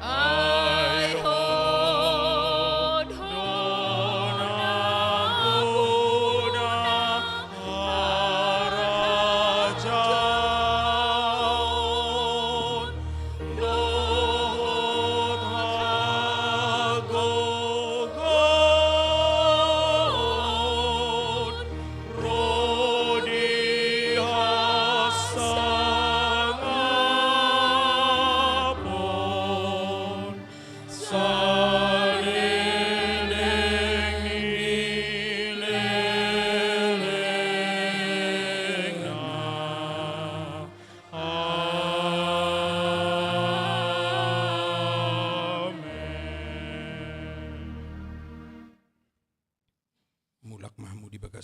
Ay hod honaguna harajaon dohot hagogon rodi hasan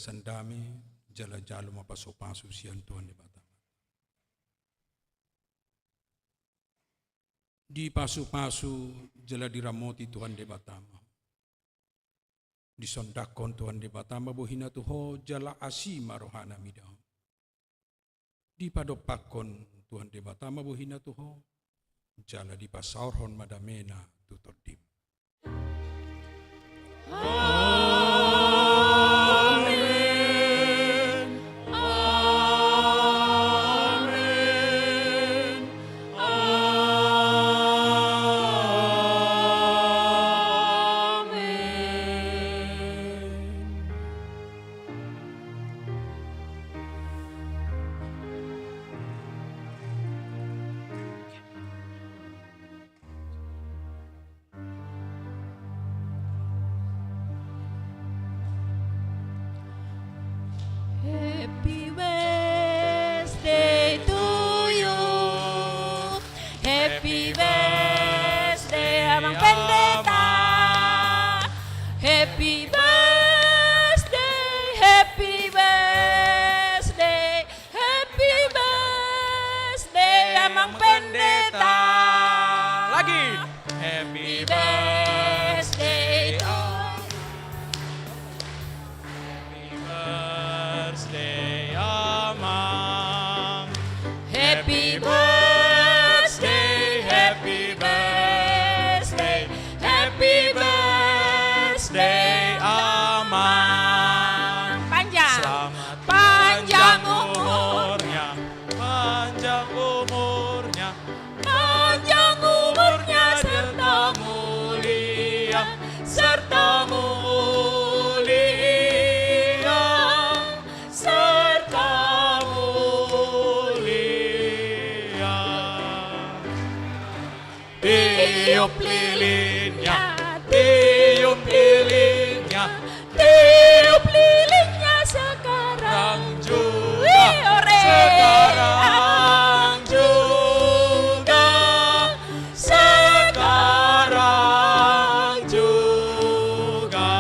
sandami, jala-jalo mapaso-paso siyan Tuhan di Batama. Di pasu-pasu jala diramoti Tuhan di Batama. Di sondakon Tuhan di Batama bohina tuho jala asima rohana midaho. Di padopakon Tuhan di Batama bohina tuho jala di pasaurhon madamena tutordim. Happy birthday to you. Happy birthday, Amang Pendeta. Happy birthday, happy birthday, happy birthday, Amang Pendeta. Lagi. Happy birthday to birthday, Amang. Happy birthday, happy birthday, happy birthday, Amang. Panjang, Selamat panjang umur, umurnya, panjang umurnya, panjang umurnya serta mulia, serta mulia, serta mulia. Tiup lilinnya, tiup lilinnya, tiup lilinnya sekarang. sekarang juga, Wih, ore. sekarang juga, sekarang juga.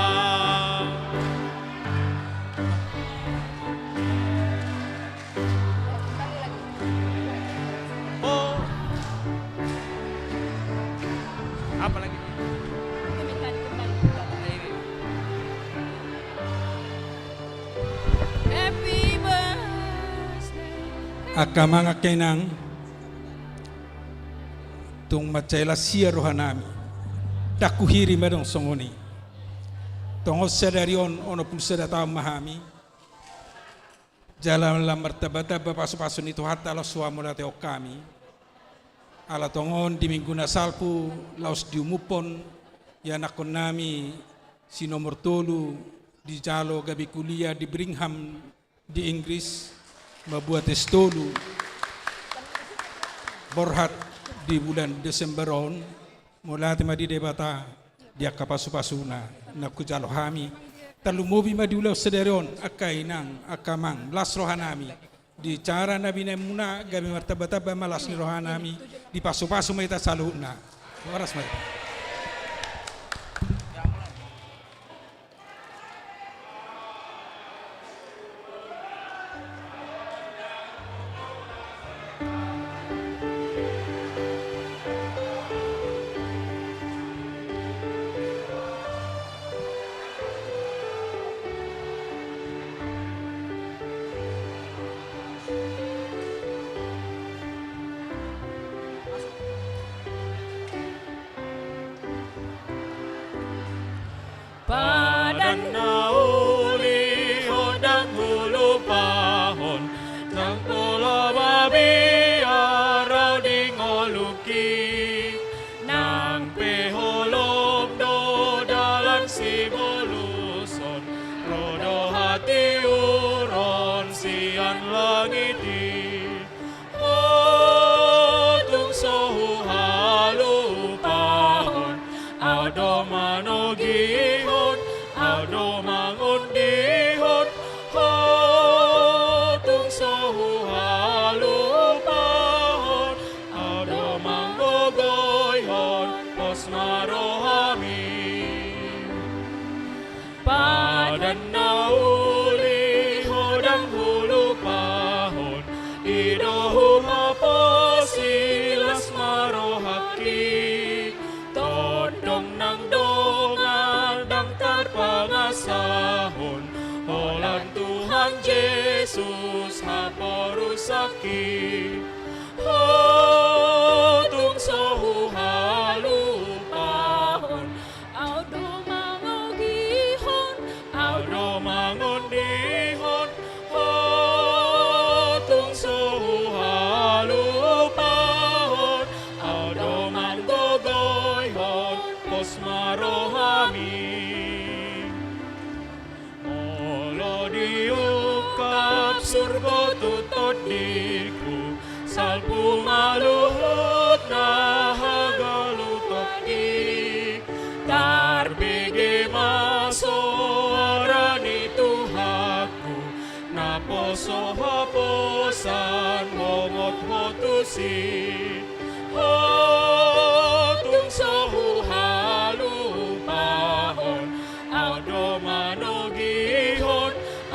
Oh, apa lagi? Happy birthday. Akamanga kenang tung macaila sia rohanami takuhiri medong songoni tongo sedarion ono pulsada tahu mahami jalan la martabata bapasu-pasu itu hatta la suamula te okami ala tongon di minggu nasalpu laos diumupon ya nakon nami si nomor tolu di jalo gabi kuliah di Birmingham di Inggris membuat tolu borhat di bulan Desember on mulai madi debata dia kapasu-pasuna naku jalo hami talu mobi madi ulau sederon akai nang akamang las rohanami di cara nabi nemuna gabi martabata malas ni rohanami di pasu-pasu maita saluna waras maita. Padan nauli hodang hulu pahon nang pulau babi arau di ngoluki nang peholop do dalan si boluson rodo hati uron sian langiti tung sohu halu pahon ado manogihon ado si ho tung sohu halu pahon audo manogihon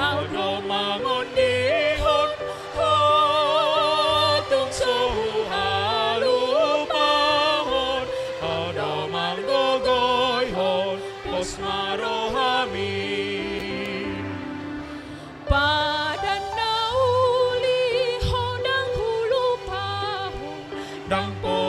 audo mangondihon ho tung sohu halu pahon audo mangogoyhon pos marohami Padan nauli hodang hulu pahon dang po